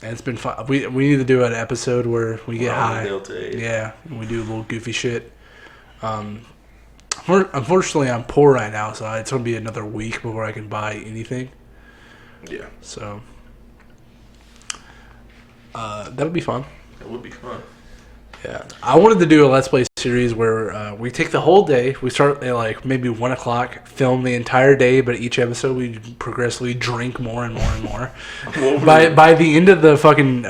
And it's been fun. We need to do an episode where we get high. Delta 8. Yeah, and we do a little goofy shit. Unfortunately, I'm poor right now, so it's gonna be another week before I can buy anything. Yeah. So. That would be fun. It would be fun. Yeah. I wanted to do a Let's Play series where we take the whole day. We start at like maybe 1 o'clock, film the entire day, but each episode we progressively drink more and more and more. by the end of the fucking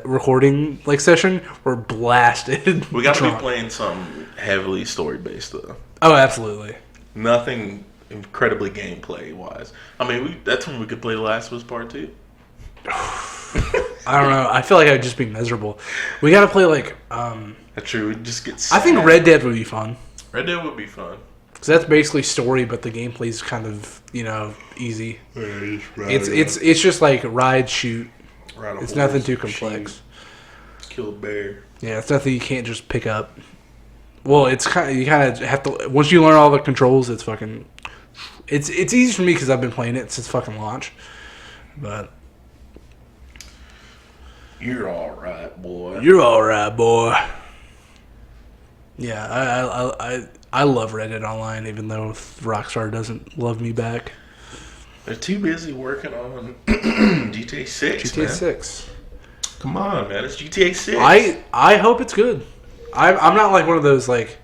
recording session, we're blasted. We got to be playing something heavily story-based, though. Oh, absolutely. Nothing incredibly gameplay-wise. I mean, that's when we could play The Last of Us Part 2. I don't know. I feel like I'd just be miserable. We gotta play That's true. We'd just get sad. I think Red Dead would be fun. Red Dead would be fun. Because that's basically story, but the gameplay's kind of, easy. It's just like ride, shoot. It's nothing too complex. Shoot. Kill a bear. Yeah, it's nothing you can't just pick up. Well, you kind of have to. Once you learn all the controls, it's fucking. It's easy for me because I've been playing it since fucking launch, but. You're all right, boy. You're all right, boy. Yeah, I love Red Dead Online, even though Rockstar doesn't love me back. They're too busy working on GTA 6. GTA 6. Come on, man. It's GTA 6. I hope it's good. I'm not like one of those like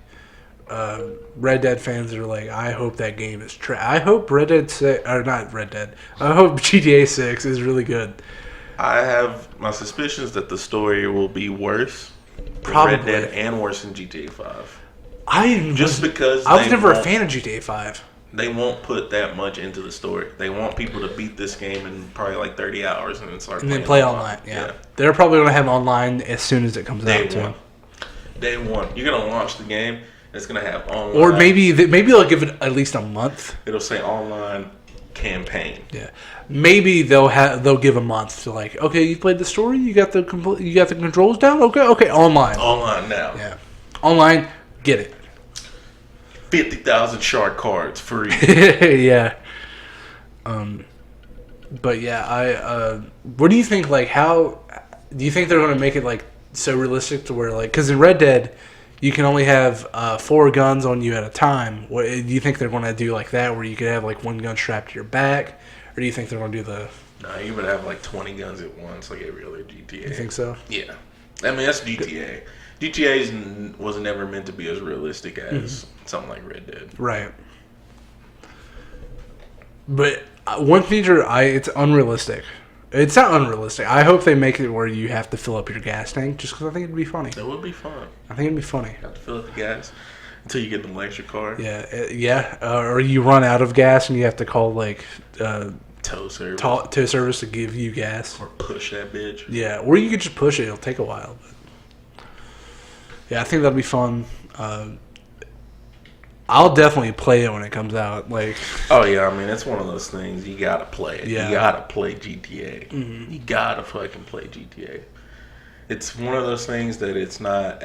Red Dead fans that are like, I hope that game is trash. I hope Red Dead 6, or not Red Dead. I hope GTA 6 is really good. I have my suspicions that the story will be worse than Probably. Red Dead and worse than GTA 5. Because I was never a fan of GTA 5. They won't put that much into the story. They want people to beat this game in probably like 30 hours and then start and then play online. Yeah. They're probably going to have online as soon as it comes out too. Day one. You're going to launch the game. It's going to have online. Or maybe they'll give it at least a month. It'll say online campaign. Yeah. Maybe they'll give a month to like, okay, you played the story, you got the controls down, okay, online now. Yeah, online, get it. 50,000 shard cards free. Yeah. But yeah, what do you think? Like, how do you think they're going to make it like so realistic to where like, because in Red Dead, you can only have 4 guns on you at a time. What do you think they're going to do like that, where you could have like one gun strapped to your back, or do you think they're going to do the? No, you would have like 20 guns at once, like every other GTA. You think so? Yeah, I mean that's GTA. GTA was never meant to be as realistic as something like Red Dead. Right. But one feature, it's unrealistic. It's not unrealistic. I hope they make it where you have to fill up your gas tank, just because I think it'd be funny. That would be fun. I think it'd be funny. You have to fill up the gas until you get the electric car. Yeah. Or you run out of gas and you have to call like tow service. Tow service to give you gas. Or push that bitch. Yeah, or you could just push it. It'll take a while. But yeah, I think that'll be fun. I'll definitely play it when it comes out. Like, oh yeah, I mean it's one of those things you gotta play it. Yeah. You gotta play GTA. Mm-hmm. You gotta fucking play GTA. It's one of those things that it's not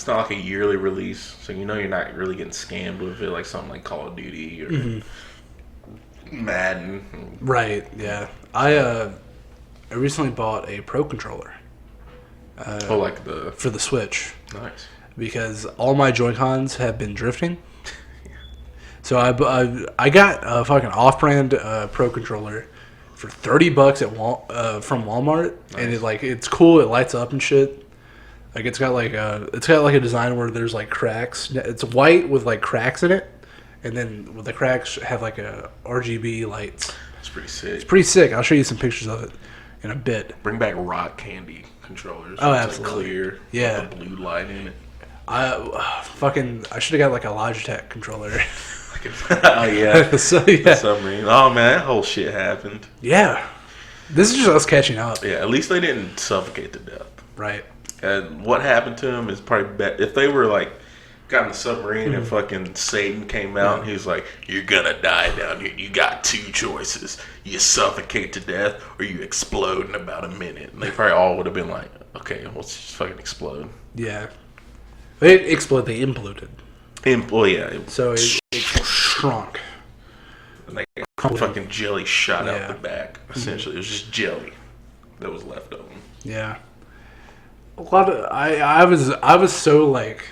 like a yearly release, so you know you're not really getting scammed with it like something like Call of Duty or Madden. Right. Yeah. I recently bought a Pro controller. For the Switch. Nice. Because all my Joy-Cons have been drifting. So I got a fucking off-brand Pro controller for $30 from Walmart. Nice. And it's cool. It lights up and shit. Like it's got a design where there's like cracks. It's white with like cracks in it, and then with the cracks have like a RGB lights. It's pretty sick. It's pretty sick. I'll show you some pictures of it in a bit. Bring back rock candy controllers. Oh, absolutely. Like clear. Yeah. With a blue light in it. I should have got like a Logitech controller. Oh yeah. So yeah. For some reason. Oh man, that whole shit happened. Yeah. This is just us catching up. Yeah, at least they didn't suffocate to death. Right. And what happened to him is probably better. If they were like got in the submarine and fucking Satan came out and he was like, "You're gonna die down here. You got 2 choices: you suffocate to death, or you explode in about a minute." And they probably all would have been like, "Okay, let's just fucking explode." Yeah. They didn't explode. They imploded. So it shrunk. And like fucking jelly shot out the back. Essentially, it was just jelly that was left of them. Yeah. I was so like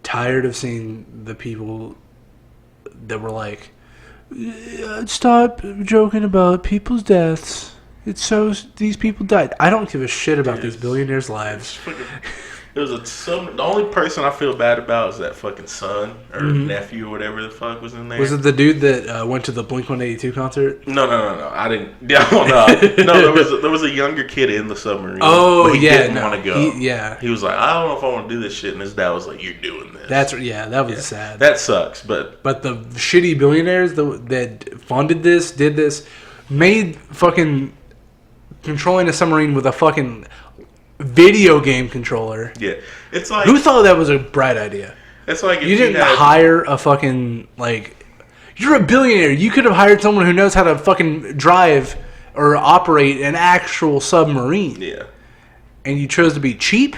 tired of seeing the people that were like, stop joking about people's deaths. It's so these people died. I don't give a shit about these billionaires' lives. The only person I feel bad about is that fucking son or nephew or whatever the fuck was in there. Was it the dude that went to the Blink-182 concert? No. I didn't. No, there was a younger kid in the submarine. Oh, but he didn't want to go. He was like, I don't know if I want to do this shit, and his dad was like, "You're doing this." That was sad. That sucks, but the shitty billionaires that funded this, did this, made fucking controlling a submarine with a fucking video game controller. Yeah, it's like, who thought that was a bright idea? It's like if you didn't hire a fucking you're a billionaire. You could have hired someone who knows how to fucking drive or operate an actual submarine. Yeah, and you chose to be cheap.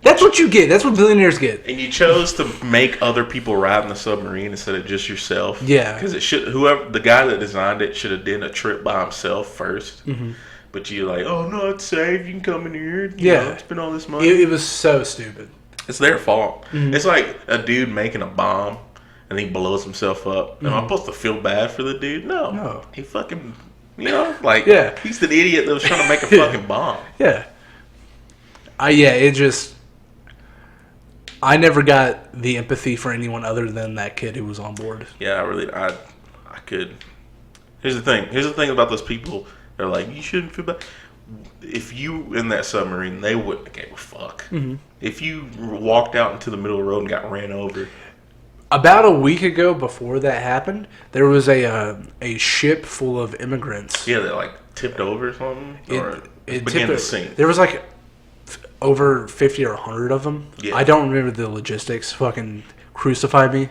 That's what you get. That's what billionaires get. And you chose to make other people ride in the submarine instead of just yourself. Yeah. Because the guy that designed it should have done a trip by himself first. Mm-hmm. But you're like, oh no, it's safe. You can come in here. You know, spend all this money. It was so stupid. It's their fault. Mm-hmm. It's like a dude making a bomb and he blows himself up. Am I supposed to feel bad for the dude? No. He fucking, he's the idiot that was trying to make a fucking bomb. Yeah. I never got the empathy for anyone other than that kid who was on board. Yeah, I could. Here's the thing about those people. They're like, you shouldn't feel bad. If you in that submarine, they wouldn't have gave a fuck. Mm-hmm. If you walked out into the middle of the road and got ran over. About a week ago, before that happened, there was a ship full of immigrants. Yeah, that tipped over or something, it began to sink. There was over 50 or 100 of them. Yeah. I don't remember the logistics. Fucking crucify me.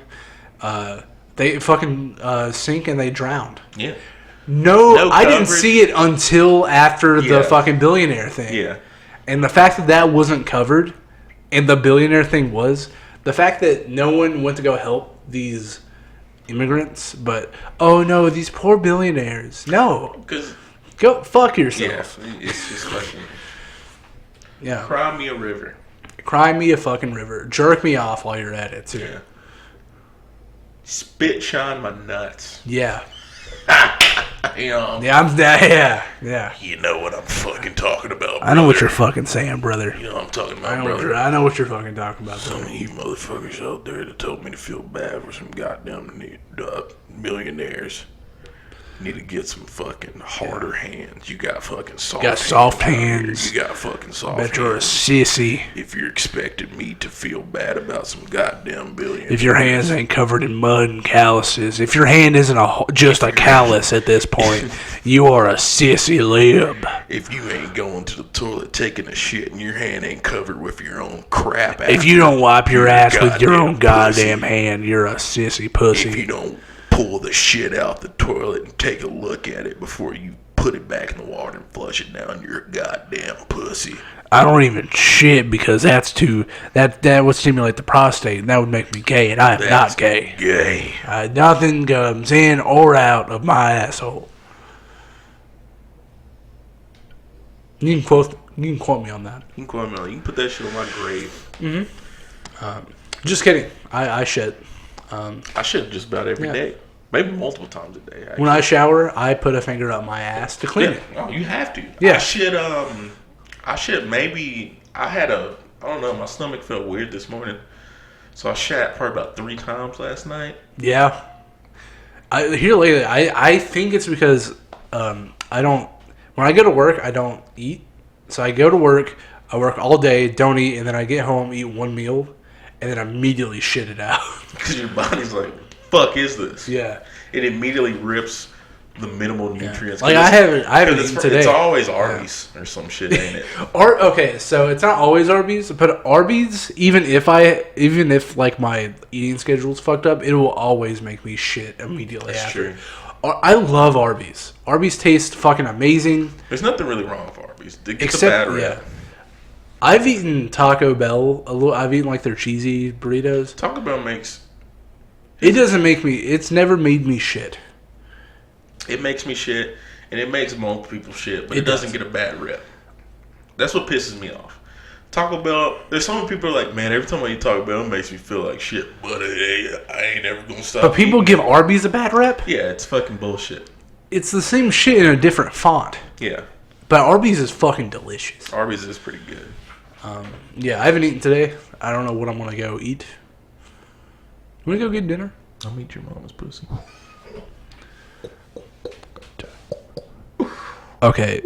They fucking sink and they drowned. Yeah. No, I didn't see it until after the fucking billionaire thing. Yeah. And the fact that wasn't covered, and the billionaire thing was, the fact that no one went to go help these immigrants, but, oh no, these poor billionaires. No. Go fuck yourself. Yeah, it's just fucking... Yeah. Cry me a river. Cry me a fucking river. Jerk me off while you're at it, too. Yeah. Spit shine my nuts. Yeah. Yeah, yeah. You know what I'm fucking talking about, brother. I know what you're fucking saying, brother. You know what I'm talking about, brother. I know what you're fucking talking about, Some of you motherfuckers out there that told me to feel bad for some goddamn millionaires. Need to get some fucking harder hands. You got fucking soft hands. You got soft hands. You got fucking soft hands. Bet you're a sissy. If you're expecting me to feel bad about some goddamn billion. If your hands ain't covered in mud and calluses. If your hand isn't just a callus at this point, you are a sissy lib. If you ain't going to the toilet taking a shit and your hand ain't covered with your own crap. If you don't wipe your ass with your own goddamn hand, you're a sissy pussy. If you don't pull the shit out the toilet and take a look at it before you put it back in the water and flush it down, you're a goddamn pussy. I don't even shit because that would stimulate the prostate and that would make me gay, and I am not gay. Nothing comes in or out of my asshole. You can quote me on that. You can put that shit on my grave. Mm-hmm. Just kidding. I shit. I shit just about every day. Maybe multiple times a day. Actually. When I shower, I put a finger up my ass to clean it. Oh, you have to. Yeah. I shit maybe, I don't know, my stomach felt weird this morning. So I shat probably about 3 times last night. Yeah. I think it's because when I go to work, I don't eat. So I go to work, I work all day, don't eat, and then I get home, eat one meal, and then immediately shit it out. Because your body's like, fuck is this? Yeah. It immediately rips the minimal nutrients. Like I haven't eaten today. It's always Arby's or some shit, ain't it? Okay, so it's not always Arby's, but Arby's, even if like my eating schedule's fucked up, it will always make me shit immediately after. True. I love Arby's. Arby's tastes fucking amazing. There's nothing really wrong with Arby's. It's a bad rap. Yeah. I've eaten Taco Bell a little. I've eaten like their cheesy burritos. Taco Bell makes. It doesn't make me. It's never made me shit. It makes me shit, and it makes most people shit, but it doesn't get a bad rep. That's what pisses me off. Taco Bell. There's some people are like, man, every time I eat Taco Bell, it makes me feel like shit, but I ain't ever gonna stop. But people give Arby's a bad rep. Yeah, it's fucking bullshit. It's the same shit in a different font. Yeah. But Arby's is fucking delicious. Arby's is pretty good. Yeah, I haven't eaten today. I don't know what I'm gonna go eat. You wanna go get dinner? I'll meet your mama's pussy. Okay,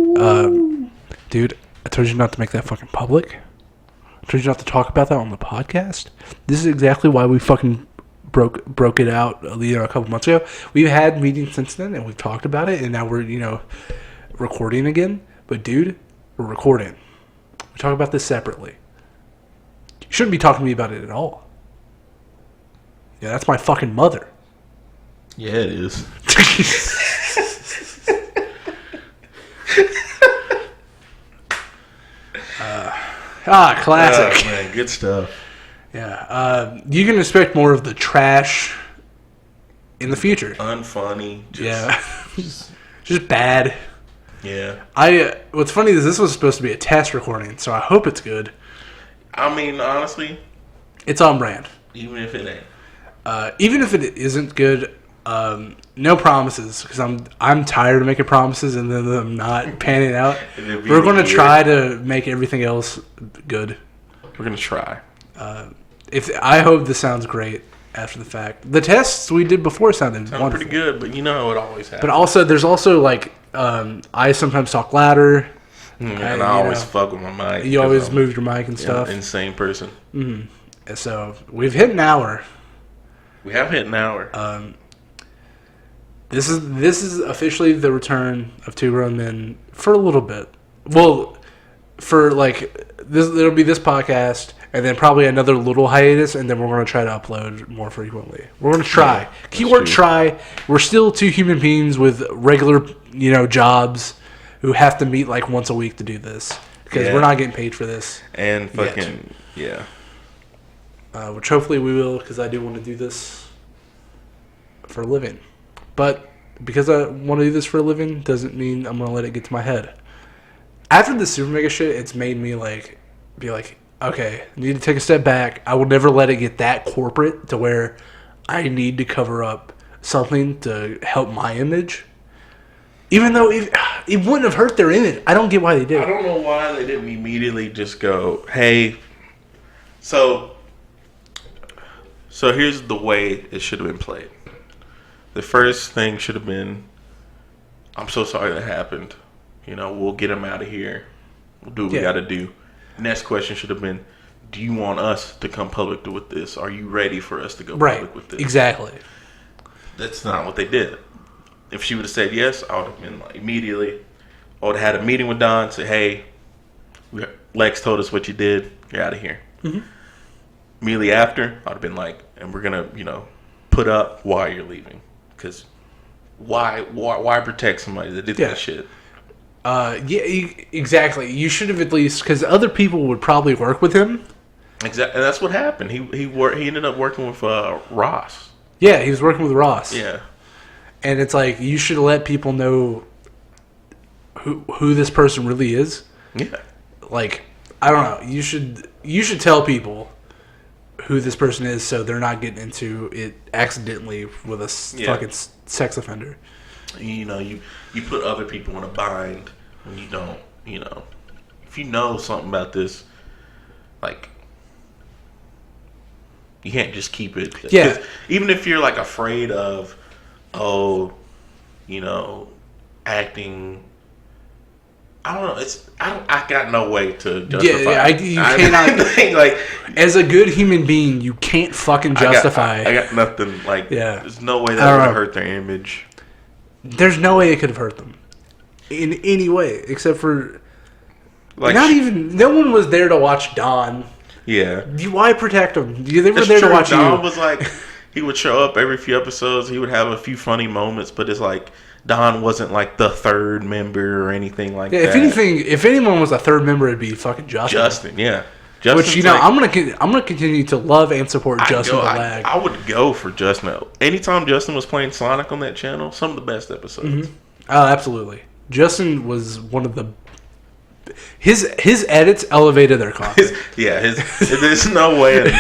dude, I told you not to make that fucking public. I told you not to talk about that on the podcast. This is exactly why we fucking broke it out a couple months ago. We've had meetings since then, and we've talked about it, and now we're, recording again. But, dude, we're recording. We talk about this separately. You shouldn't be talking to me about it at all. Yeah, that's my fucking mother. Yeah, it is. Classic. Oh, man, good stuff. Yeah. You can expect more of the trash in the future. Unfunny. Just bad. Yeah. What's funny is this was supposed to be a test recording, so I hope it's good. I mean, honestly, it's on brand. Even if it ain't. Even if it isn't good, no promises, because I'm tired of making promises and then them not panning out. We're going to try to make everything else good. We're going to try. I hope this sounds great after the fact. The tests we did before sounded wonderful. Pretty good, but you know it always happens. But also, there's also like I sometimes talk louder. And I always fuck with my mic. You always move your mic and stuff. Insane person. Mm-hmm. So we've hit an hour. We have hit an hour. This is officially the return of Two Grown Men for a little bit. Well, for like this, it'll be this podcast, and then probably another little hiatus, and then we're going to try to upload more frequently. We're going to try. Keyword try. We're still two human beings with regular, jobs who have to meet like once a week to do this because we're not getting paid for this. And fucking which hopefully we will, because I do want to do this for a living. But because I want to do this for a living doesn't mean I'm going to let it get to my head. After the Super Mega shit, it's made me be like, okay, I need to take a step back. I will never let it get that corporate to where I need to cover up something to help my image. Even though it wouldn't have hurt their image. I don't get why they did. I don't know why they didn't immediately just go, hey, so here's the way it should have been played. The first thing should have been, I'm so sorry that happened. We'll get him out of here. We'll do what we got to do. Next question should have been, do you want us to come public with this? Are you ready for us to go public with this? Exactly. That's not what they did. If she would have said yes, I would have been like immediately. I would have had a meeting with Don. Say, hey, Lex told us what you did. You're out of here. Mm-hmm. Immediately after, I'd have been like, and we're gonna, put up why you're leaving. Because why protect somebody that did that shit? Exactly. You should have at least, because other people would probably work with him. Exactly, and that's what happened. He ended up working with Ross. Yeah, he was working with Ross. Yeah. And it's like, you should let people know who this person really is. Yeah. Like, I don't know. You should tell people who this person is so they're not getting into it accidentally with a fucking sex offender. You put other people in a bind when you don't, if you know something about this, like, you can't just keep it. Yeah. Even if you're like afraid of, acting. I don't know. I got no way to justify. You cannot. Like, as a good human being, you can't fucking justify. I got nothing. Like, there's no way that would have hurt their image. There's no way it could have hurt them in any way, except for like not even. No one was there to watch Don. Yeah. Why protect them? They were there to watch Don you. Don was like, he would show up every few episodes. He would have a few funny moments, but it's like Don wasn't like the third member or anything like that. If anyone was a third member, it'd be fucking Justin. Justin's which I'm gonna continue to love and support Justin the Lag. I would go for Justin. Anytime Justin was playing Sonic on that channel, some of the best episodes. Mm-hmm. Oh, absolutely. Justin was one of the. His edits elevated their content. There's no way.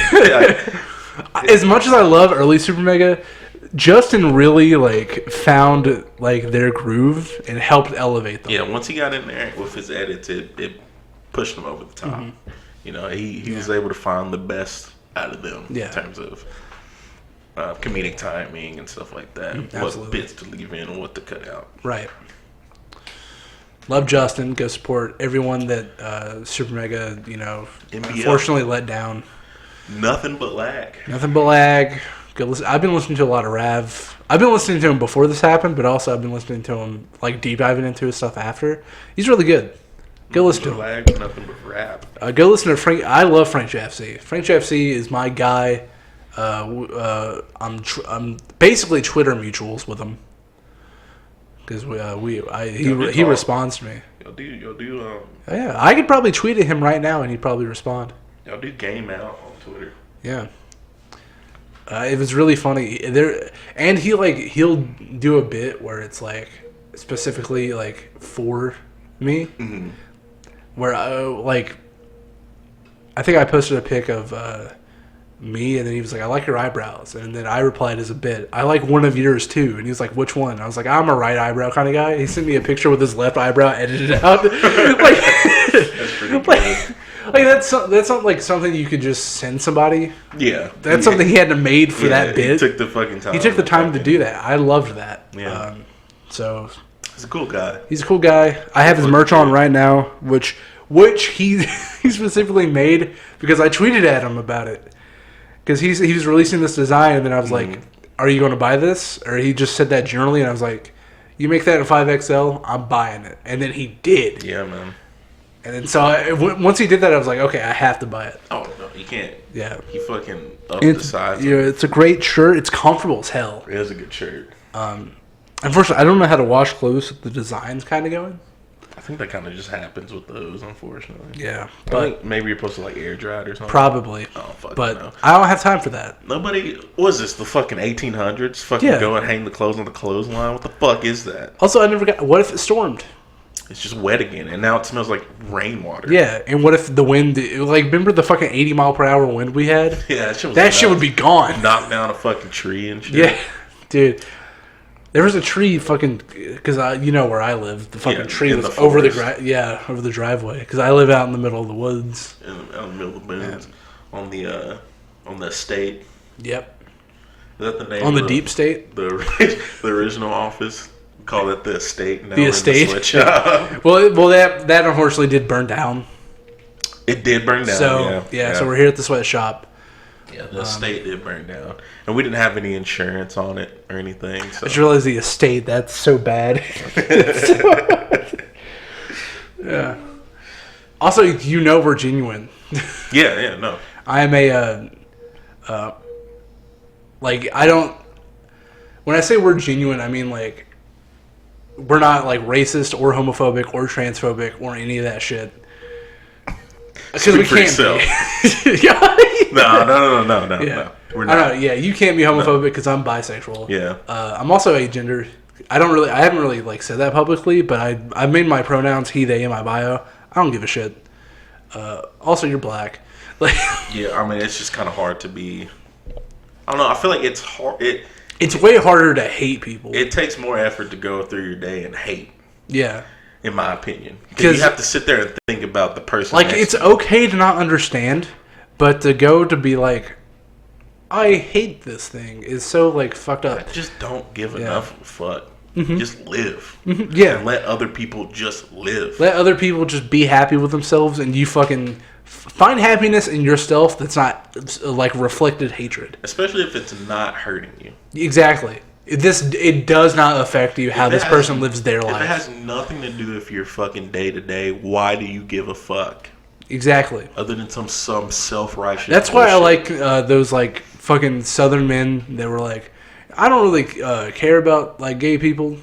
As much as I love early Super Mega, Justin really found their groove and helped elevate them. Yeah, once he got in there with his edits, it pushed him over the top. Mm-hmm. He was able to find the best out of them in terms of comedic timing and stuff like that. Absolutely. What bits to leave in and what to cut out. Right. Love Justin. Go support everyone that Super Mega, unfortunately let down. Nothing but lag. Go listen. I've been listening to a lot of Rav. I've been listening to him before this happened, but also I've been listening to him deep diving into his stuff after. He's really good. Go listen to him. Lag, nothing but rap. Go listen to Frank. I love Frank JFC. Frank JFC is my guy. I'm basically Twitter mutuals with him because he responds to me. Y'all do. Yeah, I could probably tweet at him right now, and he'd probably respond. Y'all do game out on Twitter. Yeah. It was really funny. And he'll do a bit where it's like specifically like for me, where I think I posted a pic of me, and then he was like, "I like your eyebrows," and then I replied as a bit, "I like one of yours too," and he was like, "Which one?" And I was like, "I'm a right eyebrow kind of guy." He sent me a picture with his left eyebrow edited out. That's pretty good. That's not like something you could just send somebody. Yeah, that's something he had to made for that bit. He took the fucking time. He took the time to do that. I loved that. Yeah. So he's a cool guy. He's a cool guy. I have his merch on right now, which he specifically made because I tweeted at him about it because he was releasing this design, and then I was like, "Are you going to buy this?" Or he just said that generally, and I was like, "You make that in 5XL, I'm buying it," and then he did. Yeah, man. And then so once he did that, I was like, okay, I have to buy it. Oh, no, you can't. Yeah. He fucking upped the size. Yeah, it's a great shirt. It's comfortable as hell. It is a good shirt. Unfortunately, I don't know how to wash clothes with the designs kind of going. I think that kind of just happens with those, unfortunately. Yeah. But I think maybe you're supposed to like air dry it or something. Probably. Oh, fuck. But no. I don't have time for that. Nobody. What is this? The fucking 1800s? Fucking go and hang the clothes on the clothesline? What the fuck is that? Also, I never got. What if it stormed? It's just wet again, and now it smells like rainwater. Yeah, and what if the wind... remember the fucking 80-mile-per-hour wind we had? Yeah, that shit would be gone. Knock down a fucking tree and shit. Yeah, dude. There was a tree fucking... Because you know where I live. The fucking tree was over the over the driveway. Because I live out in the middle of the woods. Out in the middle of the boons. Yeah. On the estate. Yep. Is that the name? On the deep state? The original office. Call it the estate now. The estate. well, that unfortunately did burn down. It did burn down. So so we're here at the sweatshop. Yeah, the estate did burn down, and we didn't have any insurance on it or anything. So. I just realized the estate. That's so bad. Yeah. Also, we're genuine. Yeah, no. I am I don't. When I say we're genuine, I mean like. We're not like racist or homophobic or transphobic or any of that shit. Because we can't be. No. Yeah. We're not. I know. Yeah, you can't be homophobic because I'm bisexual. Yeah. I'm also agender. I haven't really like said that publicly, but I made my pronouns he, they in my bio. I don't give a shit. Also, you're black. Like. Yeah, I mean it's just kind of hard to be. I don't know. I feel like it's hard. It's way harder to hate people. It takes more effort to go through your day and hate. Yeah. In my opinion. Because you have to sit there and think about the person. Like, it's okay to not understand, but to be like, I hate this thing is so, like, fucked up. I just don't give enough of a fuck. Just live. Yeah. And let other people just live. Let other people just be happy with themselves, and you fucking... Find happiness in yourself that's not, like, reflected hatred. Especially if it's not hurting you. Exactly. It does not affect you how this person lives their life. If it has nothing to do with your fucking day-to-day, why do you give a fuck? Exactly. Other than some self-righteous That's why I like those, like, fucking Southern men that were like, I don't really care about, like, gay people.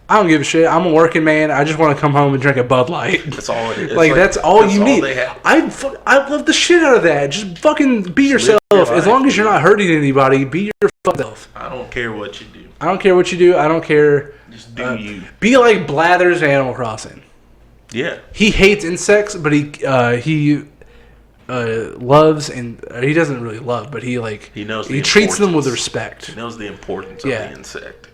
I don't give a shit. I'm a working man. I just want to come home and drink a Bud Light. That's all it is. Like, that's all you need. I love the shit out of that. Just fucking be yourself. As long as you're not hurting anybody, be your fucking self. I don't care what you do. I don't care what you do. I don't care. Just do you. Be like Blathers in Animal Crossing. Yeah. He hates insects, but he loves and he doesn't really love, but he knows he treats them with respect. He knows the importance of the insect.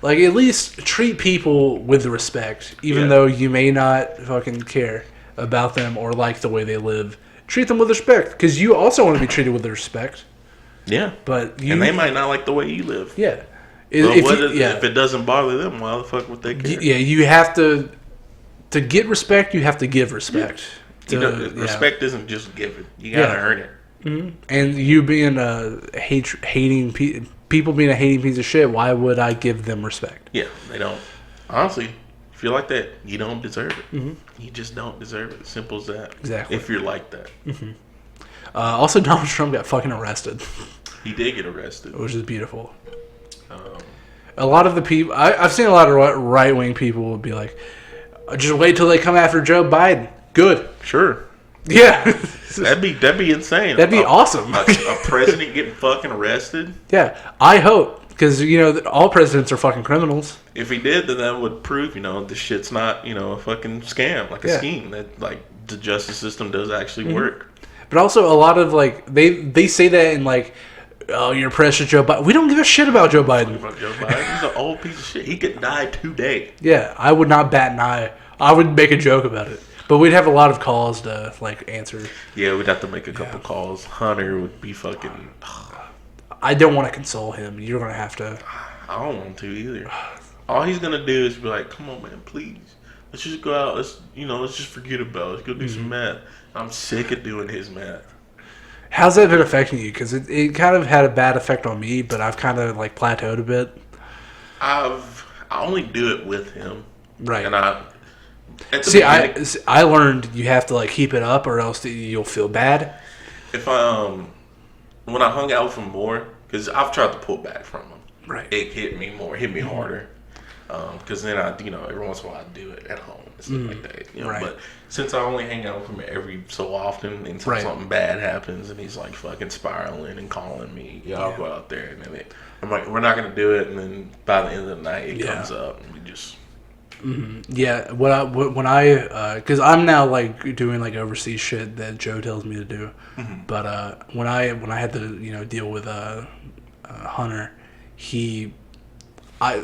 Like, at least treat people with respect, even though you may not fucking care about them or like the way they live. Treat them with respect, because you also want to be treated with respect. Yeah. And they might not like the way you live. Yeah. If it doesn't bother them, why the fuck would they care? Yeah, you have to get respect, you have to give respect. Respect isn't just given. You gotta earn it. Mm-hmm. And you being hating people being a hating piece of shit, why would I give them respect? Yeah, they don't. Honestly, if you're like that, you don't deserve it. Mm-hmm. You just don't deserve it. Simple as that. Exactly. If you're like that. Mm-hmm. Also, Donald Trump got fucking arrested. He did get arrested. Which is beautiful. A lot of the people I've seen a lot of right wing people would be like, just wait till they come after Joe Biden. Good. Sure. Yeah. that'd be insane. That'd be awesome. A president getting fucking arrested. Yeah, I hope, because all presidents are fucking criminals. If he did, then that would prove this shit's not a fucking scam, like a scheme, that like the justice system does actually work. But also a lot of they say that in oh, you're precious Joe Biden. We don't give a shit about Joe Biden. Joe Biden, he's an old piece of shit. He could die today. Yeah, I would not bat an eye. I would make a joke about it. But we'd have a lot of calls to answer. Yeah, we'd have to make a couple calls. Hunter would be fucking. I don't want to console him. You're gonna have to. I don't want to either. All he's gonna do is be like, "Come on, man, please. Let's just go out. Let's just forget about it. Let's go do some math." I'm sick of doing his math. How's that been affecting you? Because it kind of had a bad effect on me, but I've kind of plateaued a bit. I only do it with him, right? And I learned you have to keep it up, or else you'll feel bad. If when I hung out with him more, because I've tried to pull back from him, right? It hit me more, hit me harder. Because then every once in a while I do it at home and stuff like that. Right. But since I only hang out with him every so often, and something bad happens, and he's spfucking spiraling and calling me, I'll go out there, and then I'm like, we're not gonna do it, and then by the end of the night it comes up, and we just. Yeah, when I because I'm now doing overseas shit that Joe tells me to do, but when I had to deal with Hunter,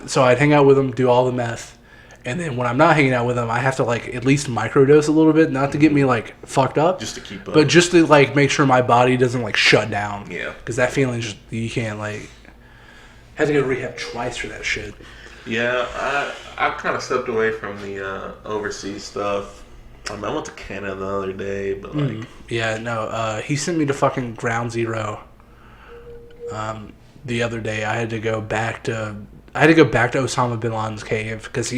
so I'd hang out with him, do all the meth, and then when I'm not hanging out with him, I have to at least microdose a little bit, not to get me fucked up, just to keep up, but just to make sure my body doesn't shut down. Yeah, because that feeling you can't had to go to rehab twice for that shit. Yeah, I kind of stepped away from the overseas stuff. I went to Canada the other day, but yeah, no, he sent me to fucking Ground Zero. The other day, I had to go back to Osama bin Laden's cave because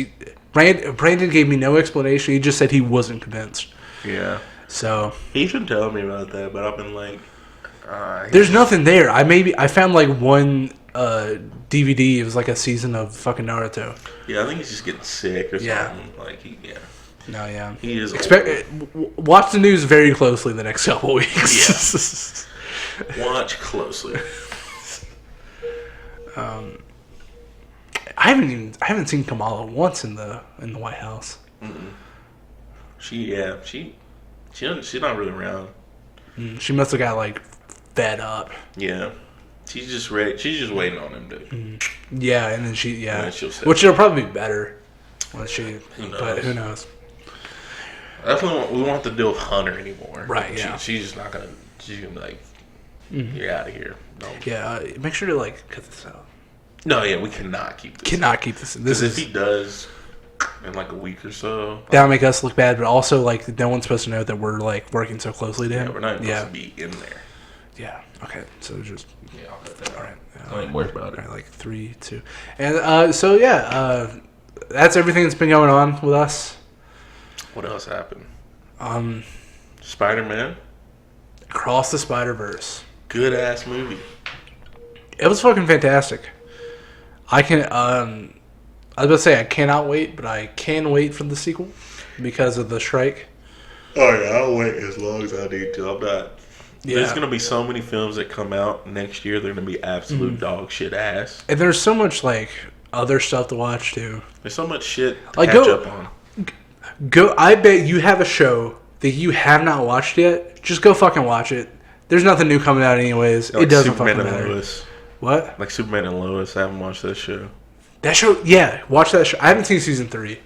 Brandon gave me no explanation. He just said he wasn't convinced. Yeah. So he's been telling me about that, but I've been there's nothing there. I found one DVD. It was a season of fucking Naruto. Yeah, I think he's just getting sick or something. Yeah. No, yeah. He is. Watch the news very closely the next couple weeks. Yeah. Watch closely. I haven't seen Kamala once in the White House. Mm-mm. She's not really around. She must have got fed up. Yeah. She's just ready. She's just waiting on him to. Yeah, and then which will probably be better when but who knows? Definitely, we won't have to deal with Hunter anymore. Right? Yeah. She's just not gonna. She's gonna be like, "You're out of here." No. Yeah. Make sure to cut this out. No, yeah, we cannot keep this. Cannot keep this. This is. If he does, in a week or so, that'll make us look bad. But also, no one's supposed to know that we're working so closely to him. Yeah, we're not supposed to be in there. Yeah. Okay. So just. Yeah, I'll cut that. All right. I ain't worried about it. All right, 3, 2, and so yeah, that's everything that's been going on with us. What else happened? Spider-Man. Across the Spider-Verse. Good ass movie. It was fucking fantastic. I was about to say I cannot wait, but I can wait for the sequel because of the strike. Oh yeah, I'll wait as long as I need to. I'm not. Yeah. There's gonna be so many films that come out next year. They're gonna be absolute dog shit ass. And there's so much other stuff to watch too. There's so much shit to catch up on. I bet you have a show that you have not watched yet. Just go fucking watch it. There's nothing new coming out anyways. It doesn't Superman fucking and matter. Lois. What? Like Superman and Lois. I haven't watched that show. That show, yeah, watch that show. I haven't seen season 3,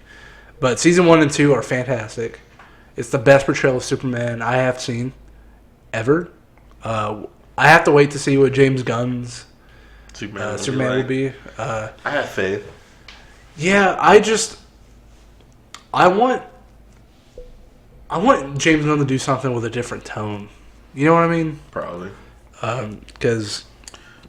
but season 1 and 2 are fantastic. It's the best portrayal of Superman I have seen ever. I have to wait to see what James Gunn's Superman will be. I have faith. Yeah, I want James Gunn to do something with a different tone. You know what I mean? Probably. Because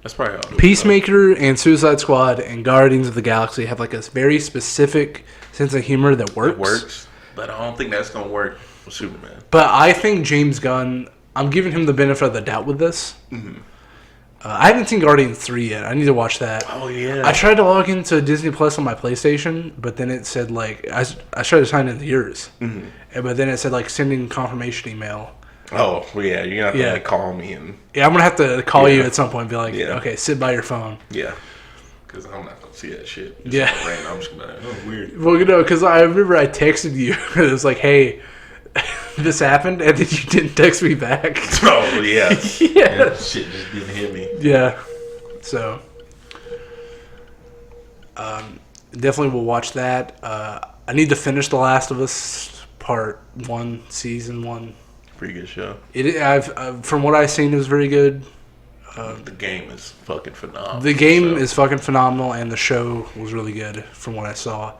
that's probably how Peacemaker and Suicide Squad and Guardians of the Galaxy have a very specific sense of humor that works. It works, but I don't think that's gonna work with Superman. But I think James Gunn, I'm giving him the benefit of the doubt with this. Mm-hmm. I haven't seen Guardians 3 yet. I need to watch that. Oh, yeah. I tried to log into Disney Plus on my PlayStation, but then it said, like, I tried to sign into yours. Mm-hmm. But then it said, like, sending confirmation email. Oh, well, yeah. You're going to have to call me. Yeah, I'm going to have to call you at some point and be like, okay, sit by your phone. Yeah. Because I'm not going to see that shit. It's random. I'm just going to be like, oh, weird. Well, because I remember I texted you. It was like, hey, this happened, and then you didn't text me back. Oh, yeah. Yeah. Shit just didn't hit me. Yeah. So, definitely will watch that. I need to finish The Last of Us Part 1, Season 1. Pretty good show. From what I've seen, it was very good. The game is fucking phenomenal. The game is fucking phenomenal, and the show was really good from what I saw.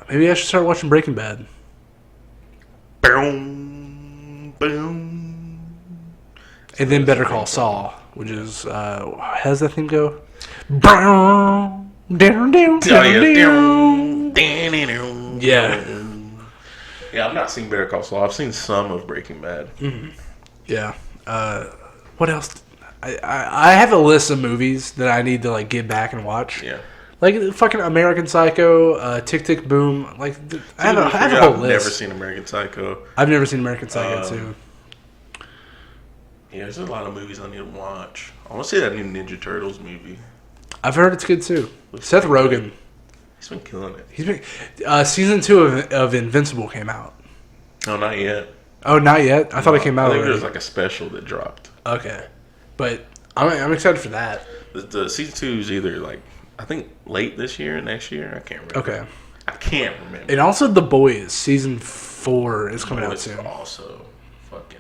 Maybe I should start watching Breaking Bad. Boom, boom. And then Better Call Saul, which is how does that theme go? Yeah. Yeah, I've not seen Better Call Saul. I've seen some of Breaking Bad. Mm-hmm. Yeah. What else? I have a list of movies that I need to like get back and watch. Yeah. Like fucking American Psycho, Tick Tick Boom. Like I have a whole list. I've never seen American Psycho. I've never seen American Psycho too. Yeah, there's a lot of movies I need to watch. I want to see that new Ninja Turtles movie. I've heard it's good too. Seth Rogen. He's been killing it. He's been. Season 2 of Invincible came out. No, not yet. Oh, not yet. I thought it came out. I think already. there was like a special that dropped. Okay, but I'm excited for that. The season 2 is either like I think late this year or next year. I can't remember. Okay, I can't remember. And also The Boys season 4 is coming out soon. Also, fucking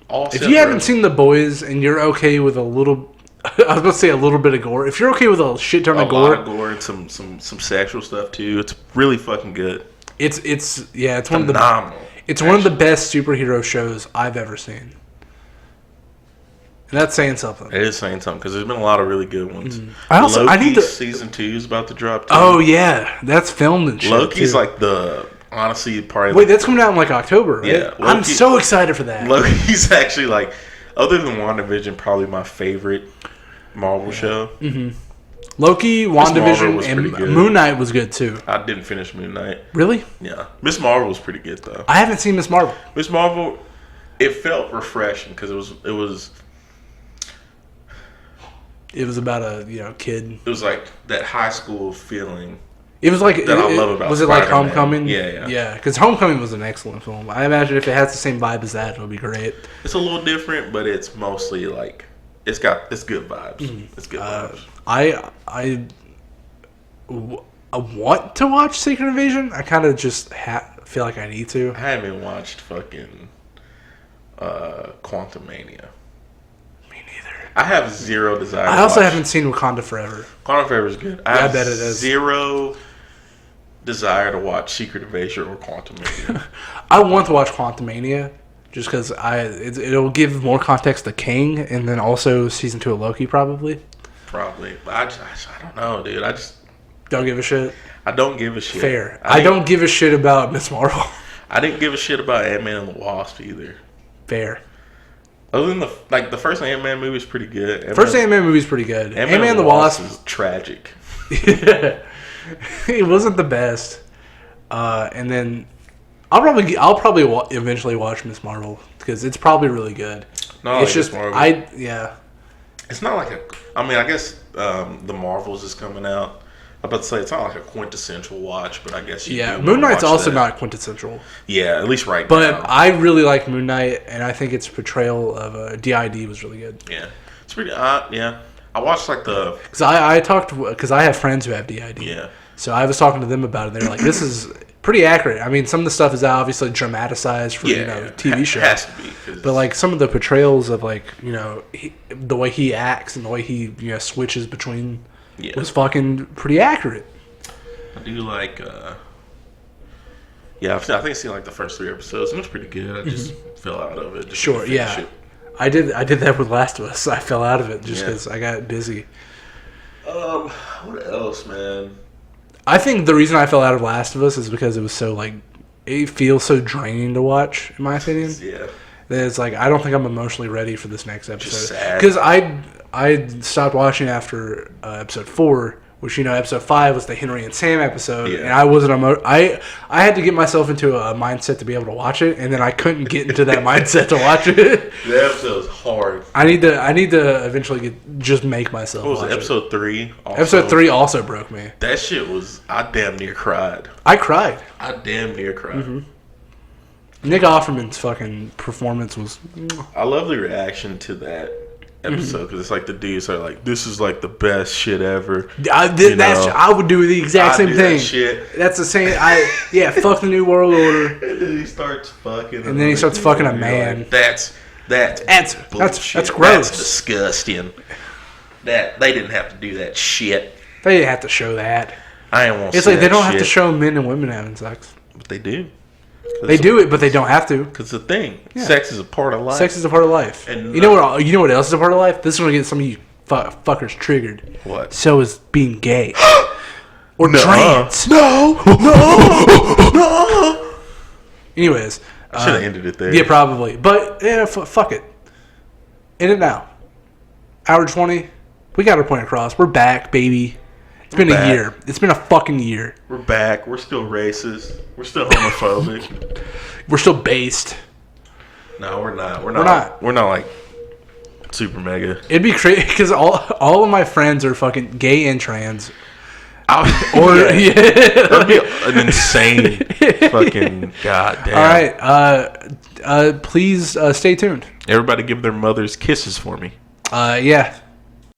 awesome. If you haven't seen The Boys and you're okay with a little, I was about to say a little bit of gore. If you're okay with a shit ton of gore, a lot of gore and some sexual stuff too. It's really fucking good. It's phenomenal. It's one of the best superhero shows I've ever seen. And that's saying something. It is saying something because there's been a lot of really good ones. Mm. Season 2 is about to drop too. Oh yeah, that's filmed and shit. Loki's too. like honestly part. Wait, that's coming out in like October, right? Yeah, I'm so excited for that. Loki's actually like, other than WandaVision, probably my favorite Marvel show. Mm-hmm. Loki, WandaVision, and Moon Knight was good too. I didn't finish Moon Knight. Really? Yeah. Miss Marvel was pretty good though. I haven't seen Miss Marvel. Miss Marvel, it felt refreshing because it was about a kid. It was like that high school feeling. It was like that I love about. Was it like Homecoming? Yeah. Because Homecoming was an excellent film. I imagine if it has the same vibe as that, it would be great. It's a little different, but it's mostly like it's good vibes. Mm-hmm. It's good vibes. I want to watch Secret Invasion. I kind of just feel like I need to. I haven't watched fucking Quantumania. Me neither. I have zero desire. I also haven't seen Wakanda Forever. Wakanda Forever is good. I bet it is. Zero desire to watch Secret Invasion or Quantumania. I want to watch Quantumania. Just because it'll give more context to King, and then also season 2 of Loki, probably. Probably, but I don't know, dude. I just don't give a shit. I don't give a shit. Fair. I don't give a shit about Miss Marvel. I didn't give a shit about Ant-Man and the Wasp either. Fair. Other than the first Ant-Man movie is pretty good. First Ant-Man movie is pretty good. Ant-Man and the Wasp is tragic. Yeah, it wasn't the best. And then I'll probably eventually watch Miss Marvel because it's probably really good. No, it's just yeah. It's not like I guess the Marvels is coming out. I'm about to say it's not like a quintessential watch, but I guess Moon Knight's also not quintessential. Yeah, at least right now. But I really like Moon Knight, and I think its portrayal of DID was really good. Yeah, it's pretty. Yeah, I watched like the because I have friends who have DID. Yeah. So I was talking to them about it. They're like, "This is pretty accurate." I mean, some of the stuff is obviously dramatized for TV shows. Has to be, but like some of the portrayals of the way he acts and the way he switches between was fucking pretty accurate. I do like. I think I seen like the first 3 episodes and it was pretty good. I just fell out of it. Sure, yeah. It. I did that with Last of Us. I fell out of it just because I got busy. What else, man? I think the reason I fell out of Last of Us is because it was so it feels so draining to watch, in my opinion. Yeah. It's like I don't think I'm emotionally ready for this next episode because I stopped watching after episode 4, which episode 5 was the Henry and Sam episode, and I wasn't I had to get myself into a mindset to be able to watch it, and then I couldn't get into that mindset to watch it. The episode was hard. I need to eventually just make myself. What was it? Episode 3. Episode 3 also broke me. That shit was. I damn near cried. I cried. I damn near cried. Mm-hmm. Nick Offerman's fucking performance was... I love the reaction to that episode because it's like the dudes are like, this is like the best shit ever. I would do the exact same thing. That shit. That's the same... fuck the New World Order. And then he starts fucking... And then he starts fucking a man. Like, that's bullshit. That's gross. That's disgusting. They didn't have to do that shit. They didn't have to show that. I ain't want to. It's like they don't have to show men and women having sex. But they do. They do it, but they don't have to. Because the thing, sex is a part of life. Sex is a part of life. And you know what else is a part of life? This is going to get some of you fuckers triggered. What? So is being gay. Or trans. No. Anyways. I should have ended it there. Yeah, probably. But, fuck it. End it now. Hour 20. We got our point across. We're back, baby. It's been a year. It's been a fucking year. We're back. We're still racist. We're still homophobic. We're still based. No, we're not. We're not like super mega. It'd be crazy because all of my friends are fucking gay and trans. That'd be an insane fucking goddamn. All right. Please stay tuned. Everybody give their mothers kisses for me. Yeah.